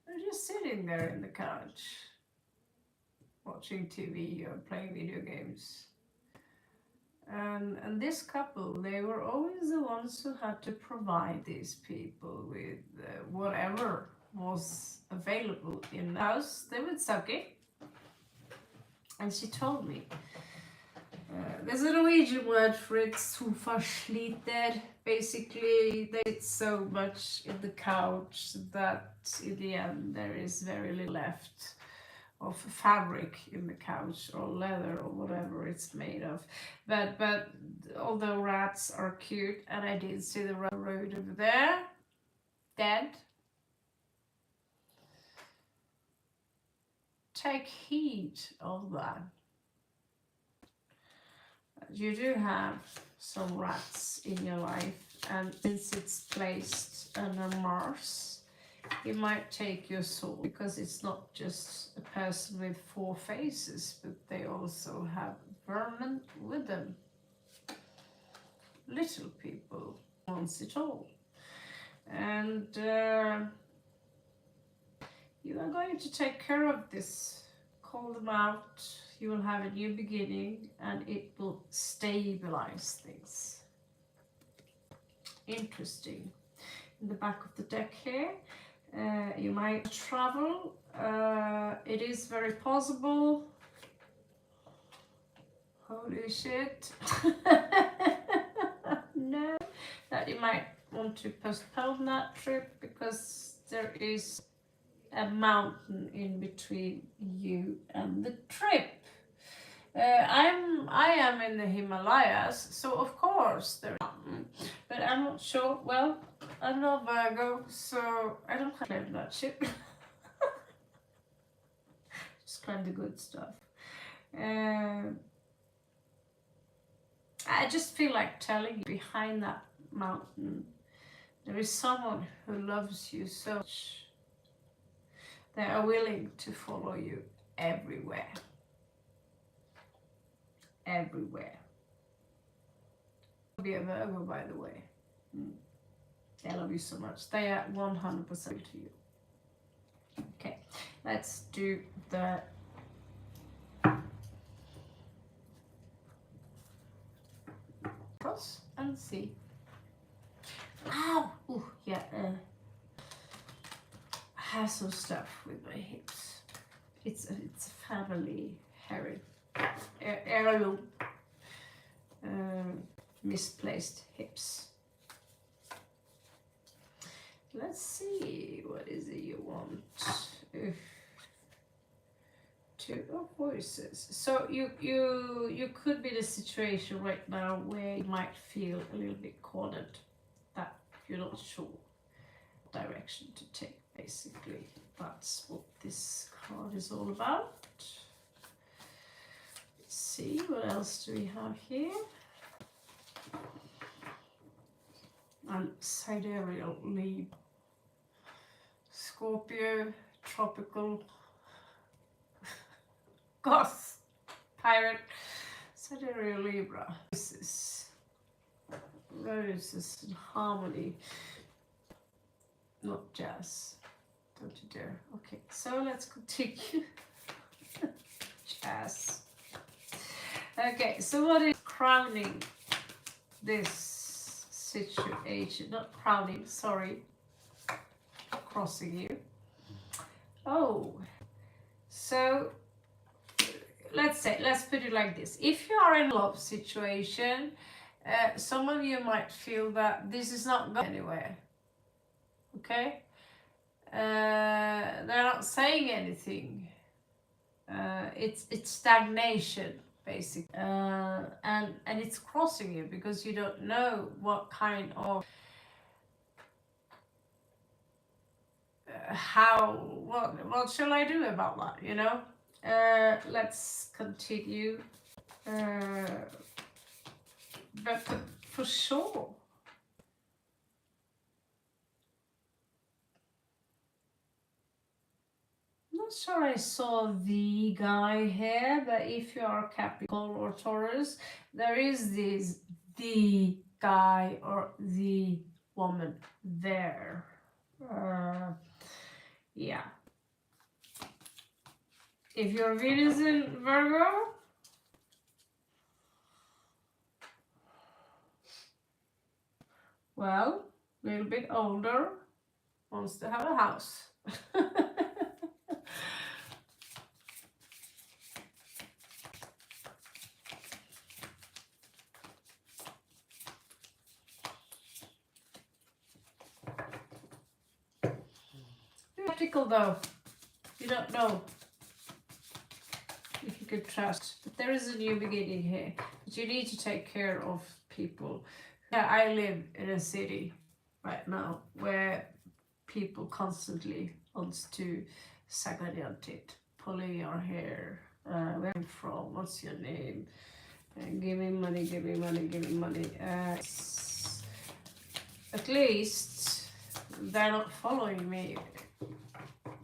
They're just sitting there in the couch, watching TV or playing video games. And this couple, they were always the ones who had to provide these people with whatever was available in the house. They would suck it. And she told me, there's a Norwegian word for it, sofasliter. Basically, they sit so much in the couch that in the end there is very little left of fabric in the couch or leather or whatever it's made of. But although rats are cute, and I did see the road over there, dead. Take heed of that. You do have some rats in your life, and since it's placed under Mars, it might take your soul, because it's not just a person with 4 faces, but they also have vermin with them. Little people wants it all. And you are going to take care of this. Call them out. You will have a new beginning, and it will stabilize things. Interesting. In the back of the deck here, you might travel. It is very possible. Holy shit. No. That you might want to postpone that trip, because there is a mountain in between you and the trip. I am in the Himalayas, so of course there's a mountain, but I'm not sure. Well, I'm not Virgo, so I don't claim that shit. Just claim the good stuff. I just feel like telling you, behind that mountain there is someone who loves you so much. They are willing to follow you everywhere. Everywhere. Be a Virgo, by the way. They love you so much. They are 100% to you. Okay, let's do the cross and see. Ow! Ooh, yeah. I have some stuff with my hips. It's a family heirloom. Misplaced hips. Let's see, what is it you want? 2 voices. So you could be in a situation right now where you might feel a little bit cornered, that you're not sure direction to take. Basically, that's what this card is all about. Let's see, what else do we have here? And sidereal Libra, Scorpio, tropical, goth, pirate, sidereal Libra. Roses and harmony, not jazz. Don't you dare. Okay, so let's continue. Jazz. Okay, so what is crowning this situation? Not crowning, sorry. Crossing you. Oh, so let's put it like this. If you are in a love situation, some of you might feel that this is not going anywhere. Okay? They're not saying anything. It's stagnation, basically, and it's crossing you because you don't know what kind of what shall I do about that, you know. Let's continue. But for sure. Not sure I saw the guy here, but if you are Capricorn or Taurus, there is this the guy or the woman there. Yeah. If your Venus in Virgo, well, a little bit older, wants to have a house. Practical though, you don't know if you could trust, but there is a new beginning here. But you need to take care of people. Yeah, I live in a city right now where people constantly wants to sagadyantit, pulling your hair. Where are you from? What's your name? Give me money, give me money, give me money. At least they're not following me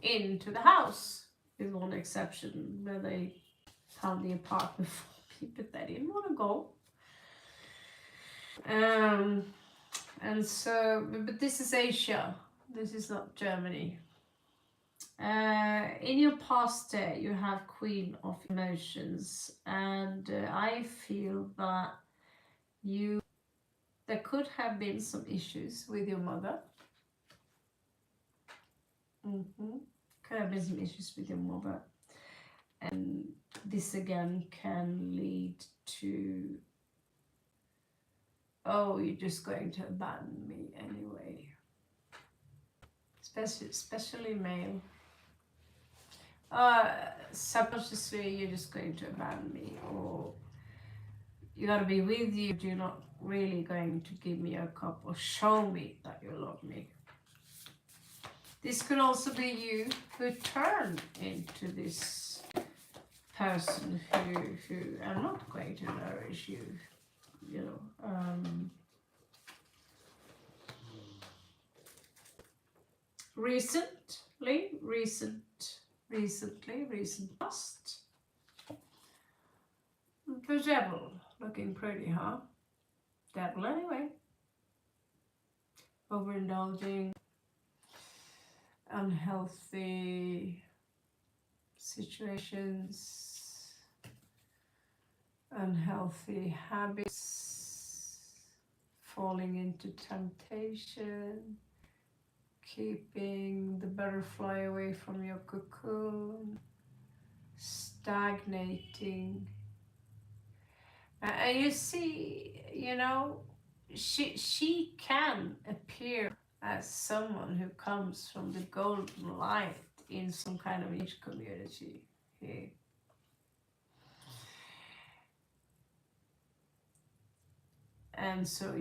into the house, with one exception, where they found the apartment for me, but they didn't want to go. And so, but this is Asia. This is not Germany. In your past day, you have Queen of Emotions, and I feel that there could have been some issues with your mother. Could have been some issues with your mother, and this again can lead to, oh, you're just going to abandon me anyway. Especially male. Subconsciously, you're just going to abandon me, or you gotta be with you. You're not really going to give me a cup or show me that you love me. This could also be you who turned into this person who are not going to nourish you, you know. Recent past. The devil, looking pretty, huh? Devil anyway. Overindulging, unhealthy situations, unhealthy habits, falling into temptation, keeping the butterfly away from your cocoon, stagnating. And you see, you know, she can appear as someone who comes from the golden light in some kind of niche community here. And so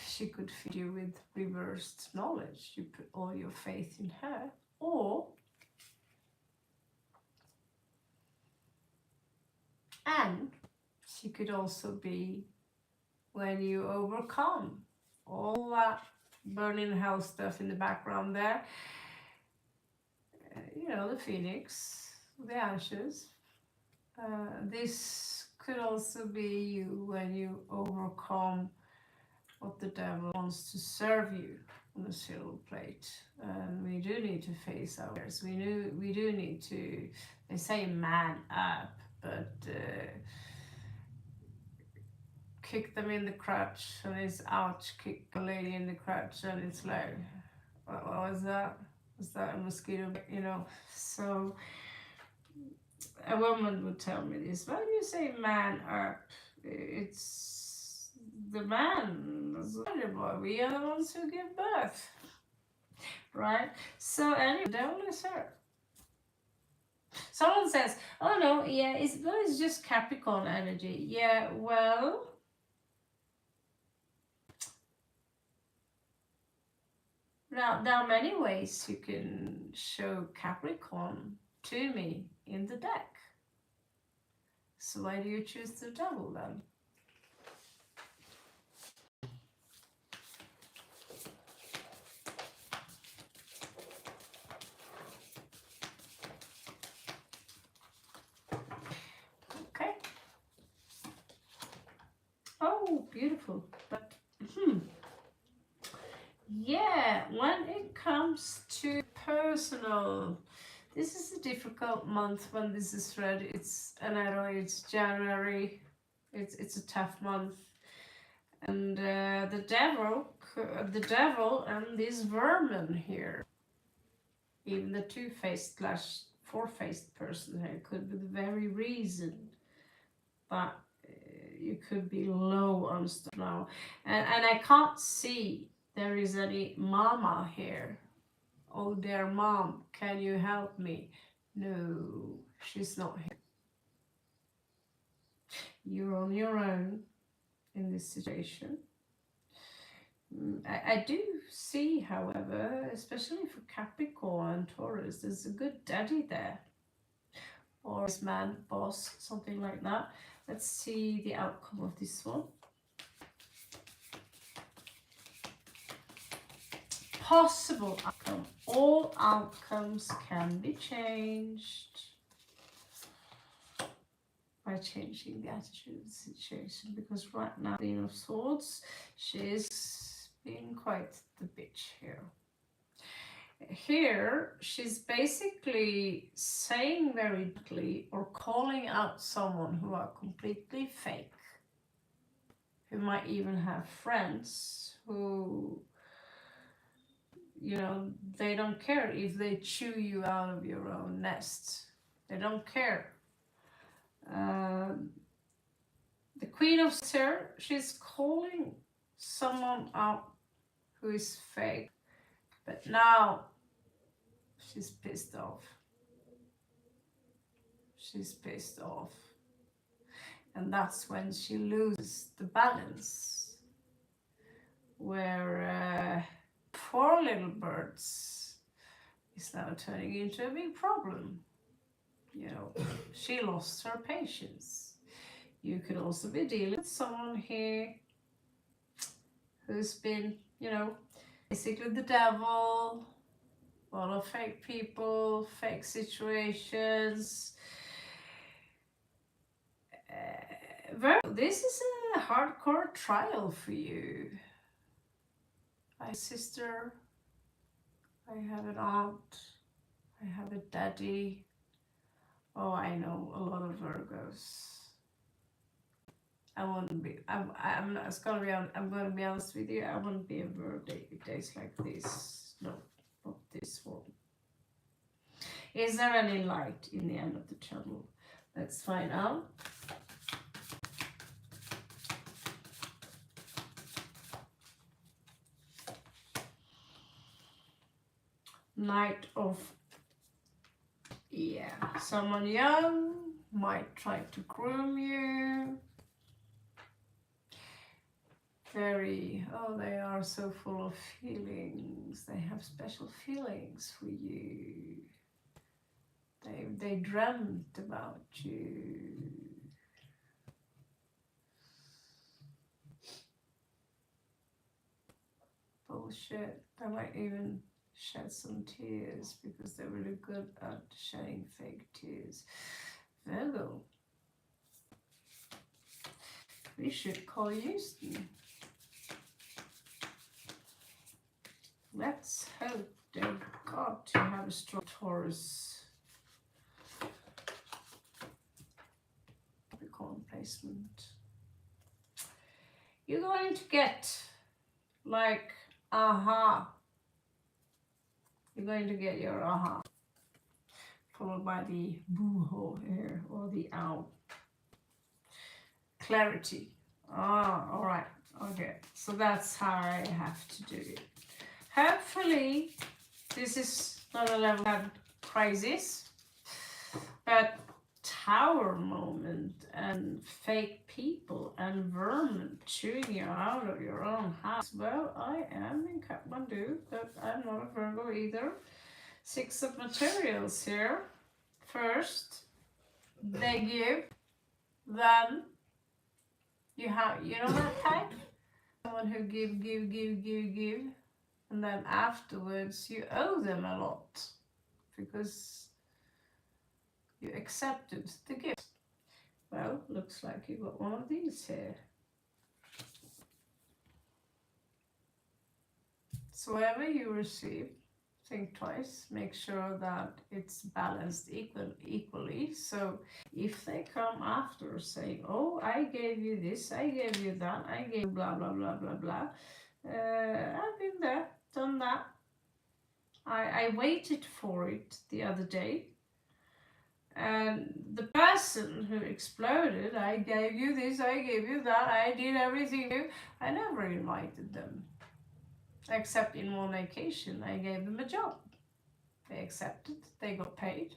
she could feed you with reversed knowledge. You put all your faith in her, and she could also be when you overcome all that burning hell stuff in the background there. You know, the phoenix, the ashes. This could also be you when you overcome what the devil wants to serve you on a silver plate. We do need to face our fears. We do need to, they say man up, but kick them in the crotch and it's ouch, kick a lady in the crotch and it's like, what was that? Was that a mosquito? You know, so a woman would tell me this. When you say man up, it's the man, the boy. We are the ones who give birth, right? So anyway, the devil is her. Someone says, oh no, yeah, it's just Capricorn energy. Yeah, well, now there are many ways you can show Capricorn to me in the deck. So why do you choose the devil then? Oh, beautiful. But yeah, when it comes to personal, this is a difficult month when this is read. It's, and I know it's January. It's a tough month, and the devil, and this vermin here. Even the two-faced slash four-faced person here could be the very reason, but you could be low on stuff now, and I can't see there is any mama here. Oh dear mom, can you help me? No, she's not here. You're on your own in this situation. I do see, however, especially for Capricorn and Taurus, there's a good daddy there, or his man, boss, something like that. Let's see the outcome of this one. Possible outcome. All outcomes can be changed by changing the attitude of the situation, because right now, Queen of Swords, she's being quite the bitch here. Here, she's basically saying very gently or calling out someone who are completely fake, who might even have friends who, you know, they don't care if they chew you out of your own nest. They don't care. The Queen of Swords, she's calling someone out who is fake, but now she's pissed off. She's pissed off. And that's when she loses the balance, where poor little birds is now turning into a big problem. You know, she lost her patience. You could also be dealing with someone here who's been, you know, basically the devil, a lot of fake people, fake situations. Virgo, this is a hardcore trial for you. I have a sister, I have an aunt, I have a daddy. Oh, I know a lot of Virgos. I wouldn't be. I'm not. It's gonna be. I'm gonna be honest with you. I wouldn't be a Virgo days like this. No, not this one. Is there any light in the end of the tunnel? Let's find out. Knight of, yeah, someone young might try to groom you. Very, oh, they are so full of feelings. They have special feelings for you. They dreamt about you. Bullshit. They might even shed some tears because they're really good at shedding fake tears. Virgo, we should call Houston. Let's hope they've got to have a strong Taurus Capricorn placement. You're going to get like aha. You're going to get your aha, followed by the boo-hoo here, or the owl. Clarity. Ah, all right. Okay, so that's how I have to do it. Hopefully, this is not a level of crisis, but tower moment and fake people and vermin chewing you out of your own house. Well, I am in Kathmandu, but I'm not a Virgo either. 6 of materials here. First, they give, then you have, you know that type? Someone who give, and then afterwards you owe them a lot because you accepted the gift. Well, looks like you got one of these here. So whatever you receive, think twice, make sure that it's balanced equally. So if they come after saying, oh, I gave you this, I gave you that, I gave you blah, blah, blah, blah, blah. I've been there, done that. I waited for it the other day. And the person who exploded, I gave you this, I gave you that, I did everything. I never invited them. Except in one occasion, I gave them a job. They accepted, they got paid.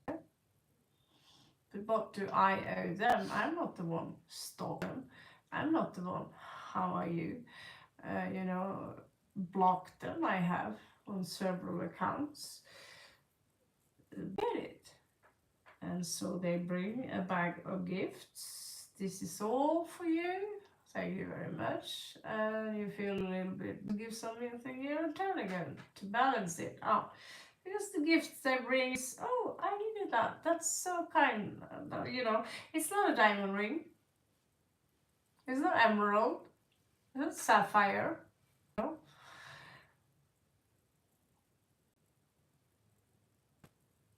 But what do I owe them? I'm not the one stalking them. I'm not the one, how are you? Blocked them. I have on several accounts. Get it. And so they bring a bag of gifts. This is all for you. Thank you very much. And you feel a little bit, give something in return again to balance it out. Because the gifts they bring is, oh, I needed that. That's so kind. It's not a diamond ring. It's not emerald. It's not sapphire.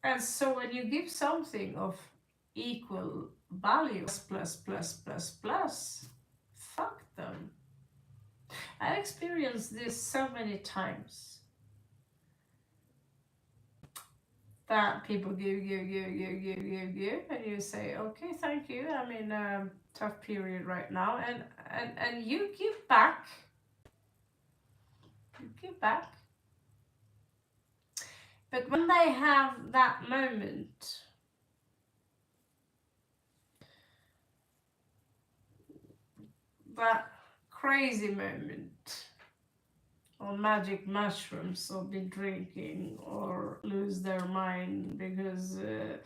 And so when you give something of equal value, plus, fuck them. I've experienced this so many times. That people give, and you say, okay, thank you, I'm in a tough period right now, and you give back. You give back. But when they have that moment, that crazy moment, or magic mushrooms, or be drinking, or lose their mind because they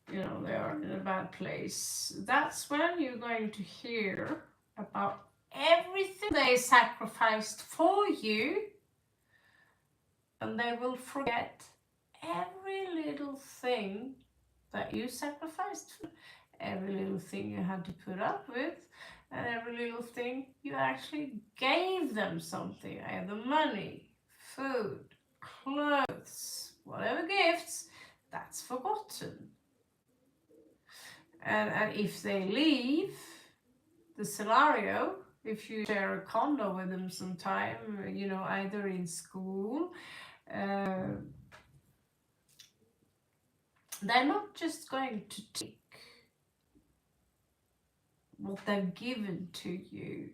are in a bad place, that's when you're going to hear about everything they sacrificed for you, and they will forget every little thing that you sacrificed, every little thing you had to put up with, and every little thing you actually gave them something, either money, food, clothes, whatever gifts, that's forgotten. And if they leave the scenario, if you share a condo with them sometime, either in school, they're not just going to take what they've given to you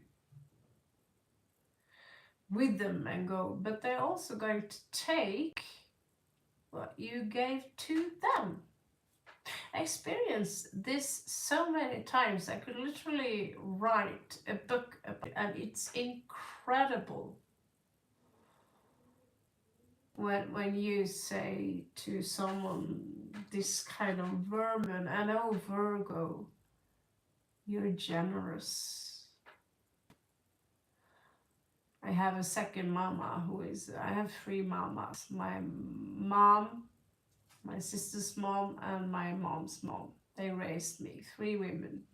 with them and go, but they're also going to take what you gave to them. I experienced this so many times. I could literally write a book about it, and it's incredible when you say to someone this kind of vermin, and oh, Virgo, you're generous. I have a second mama I have three mamas. My mom, my sister's mom, and my mom's mom. They raised me, 3 women.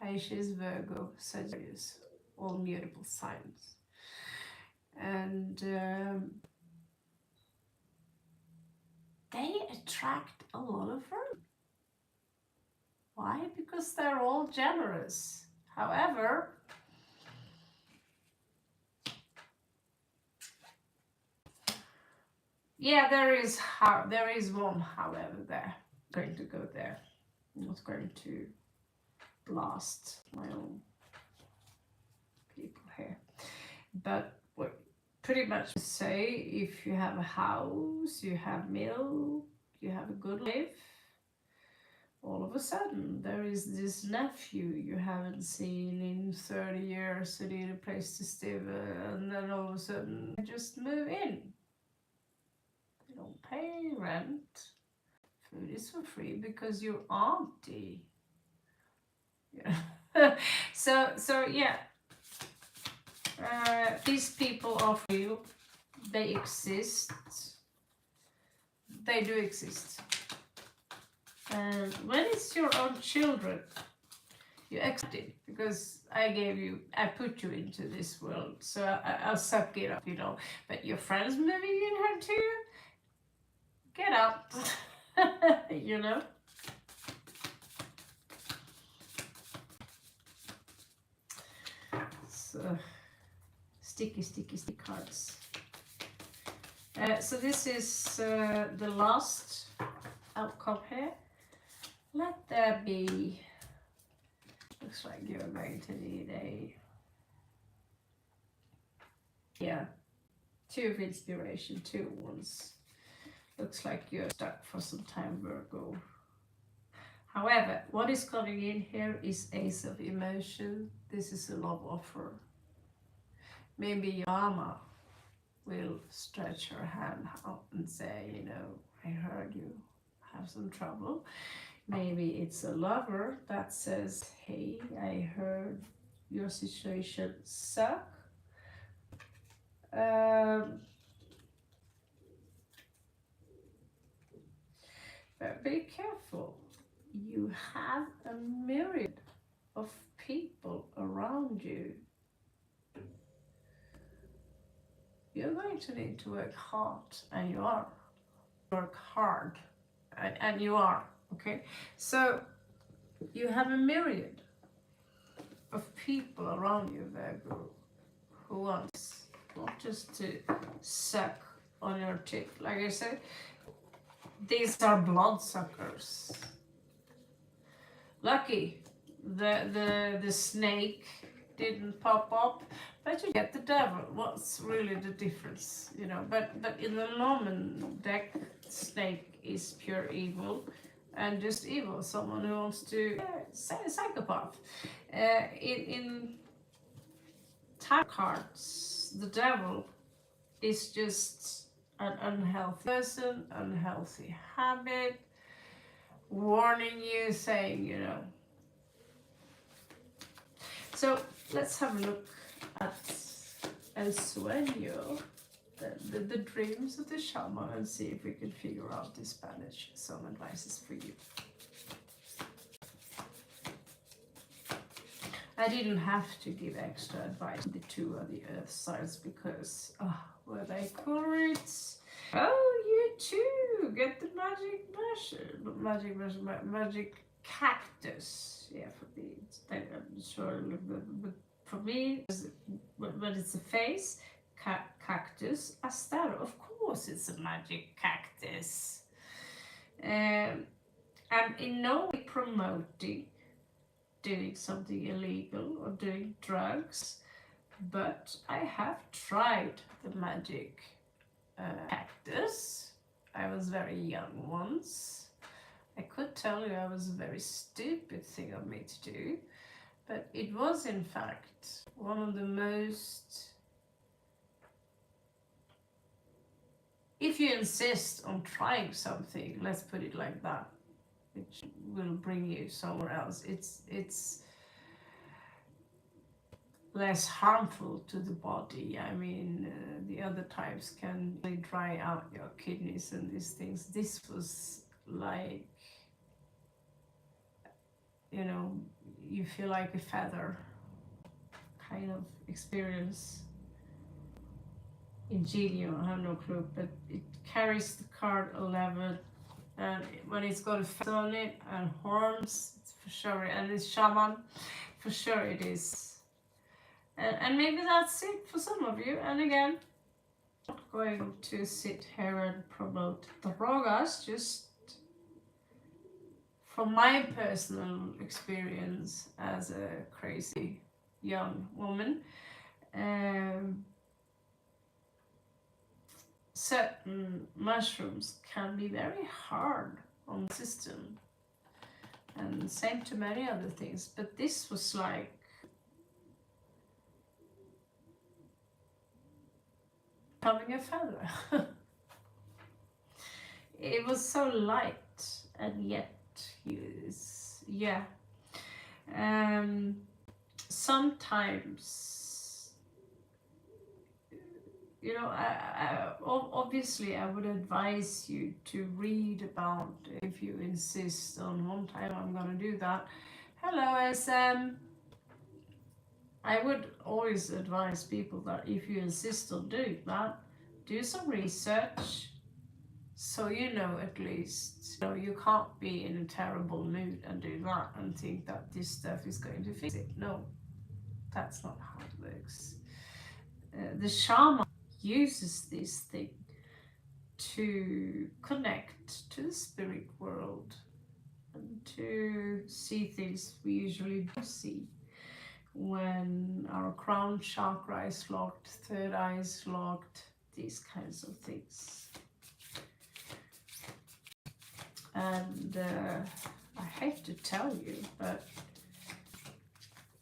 Pisces, Virgo, Sagittarius, all mutable signs. And they attract a lot of Virgo. Why? Because they're all generous. However, yeah, there is one however there. I'm going to go there. I'm not going to blast my own people here. But what pretty much say, if you have a house, you have milk, you have a good life, all of a sudden there is this nephew you haven't seen in 30 years, you need a place to live, and then all of a sudden you just move in. You don't pay rent, food is for free because your auntie. Yeah. so yeah, these people are real, they exist, they do exist. And when it's your own children, You accept it because I put you into this world, so I'll suck it up, you know. But your friends moving in here too, get out, you know. So sticky cards. So this is the last outcome here. Let there be. Looks like you're going to need a, yeah, 2 of inspiration, 2 wands. Looks like you're stuck for some time, Virgo. However, what is coming in here is Ace of Emotion. This is a love offer. Maybe your mama will stretch her hand out and say, you know, I heard you have some trouble. Maybe it's a lover that says, hey, I heard your situation suck. But be careful. You have a myriad of people around you. You're going to need to work hard, and you are. Work hard, and you are. Okay, so you have a myriad of people around you, Virgo, who wants not just to suck on your tit. Like I said, these are bloodsuckers. Lucky the snake didn't pop up, but you get the devil. What's really the difference, you know? But in the Norman deck, snake is pure evil. And just evil, someone who wants to say a psychopath. In tarot cards, the devil is just an unhealthy person, unhealthy habit, warning you, saying, you know. So let's have a look at El Sueño, the dreams of the shaman, and see if we can figure out in Spanish some advices for you. I didn't have to give extra advice to the 2 of the earth signs because, were they curates? Oh, you too! Get the magic cactus. Yeah, for me, I'm sure, but for me, when it's a face, cactus, astero, of course it's a magic cactus. I'm in no way promoting doing something illegal or doing drugs, but I have tried the magic cactus. I was very young once. I could tell you I was a very stupid thing of me to do, but it was in fact one of the most, if you insist on trying something, let's put it like that, which will bring you somewhere else, it's less harmful to the body. I mean, the other types can really dry out your kidneys and these things. This was like, you know, you feel like a feather kind of experience. Ingenium, I have no clue, but it carries the card 11, and when it's got a feather on it and horns, it's for sure, and it's shaman, for sure it is. And maybe that's it for some of you. And again, I'm not going to sit here and promote the drogas, just from my personal experience as a crazy young woman. Certain mushrooms can be very hard on the system, and same to many other things, but this was like becoming a feather. It was so light and yet yeah. Sometimes, you know, obviously I would advise you to read about, if you insist on one time I'm going to do that, Hello, SM. I would always advise people that if you insist on doing that, do some research so you know at least. You know, you can't be in a terrible mood and do that and think that this stuff is going to fix it. No, that's not how it works. The shaman uses this thing to connect to the spirit world and to see things we usually don't see. When our crown chakra is locked, third eye is locked, these kinds of things. And I hate to tell you, but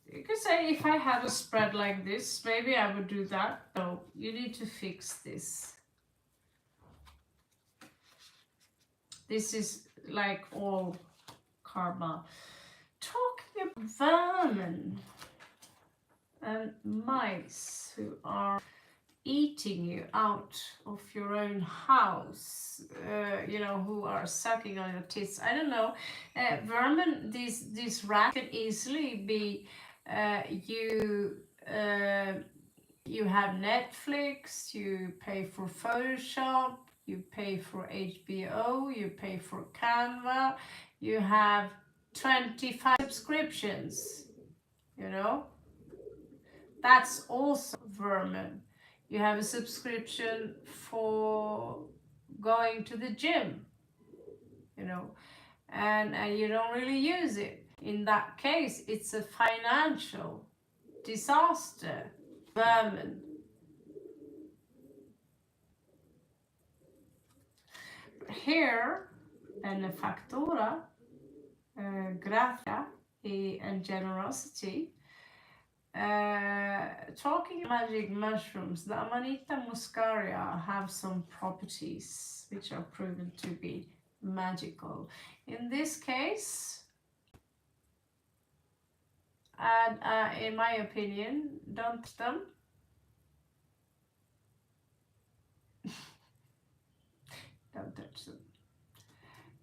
you could say if I had a spread like this, maybe I would do that. No, you need to fix this. This is like all karma. Talking about vermin and mice who are eating you out of your own house, you know, who are sucking on your tits. I don't know. Vermin, these rats can easily be you have Netflix, you pay for Photoshop, you pay for HBO, you pay for Canva, you have 25 subscriptions, you know. That's also vermin. You have a subscription for going to the gym, you know, and you don't really use it. In that case, it's a financial disaster. Vermin. Here, benefactora, gracia, and generosity. Talking magic mushrooms, the Amanita muscaria have some properties which are proven to be magical. In this case, and in my opinion, don't touch them. Don't touch them.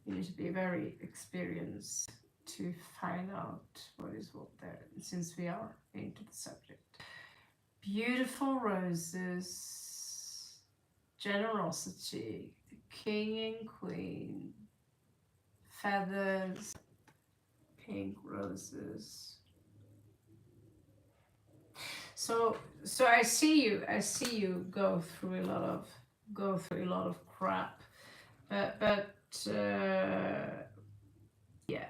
You need to be very experienced to find out what is what there, since we are into the subject. Beautiful roses, generosity, the king and queen, feathers, pink roses. So I see you go through a lot of crap, but yeah.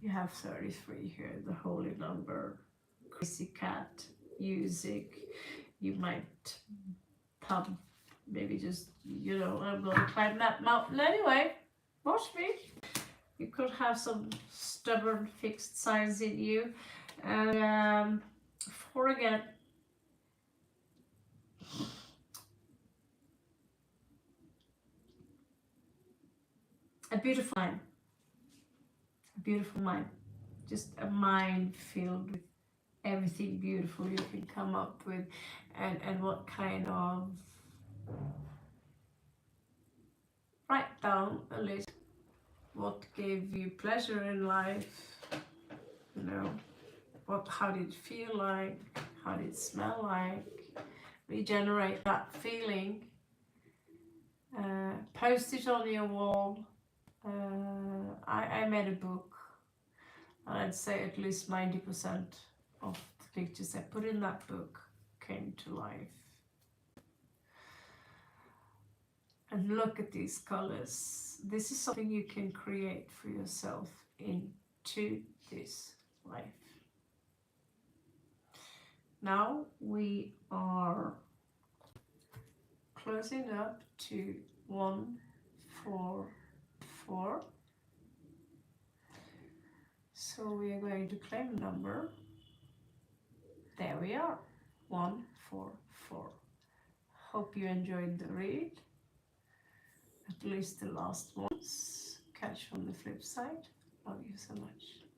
You have 33 here, the holy number, crazy cat, music. You might pub, maybe just, you know, I'm gonna climb that mountain anyway. Watch me. You could have some stubborn fixed signs in you. And for again, a beautiful mind. A beautiful mind. Just a mind filled with everything beautiful you can come up with, and what kind of, write down a list what gave you pleasure in life, you know, how did it feel like, how did it smell like, regenerate that feeling, post it on your wall. I made a book, and I'd say at least 90% of the pictures I put in that book came to life. And look at these colors. This is something you can create for yourself into this life. Now we are closing up to 144. So we are going to claim a number. There we are, 144. Hope you enjoyed the read, at least the last ones. Catch you on the flip side. Love you so much.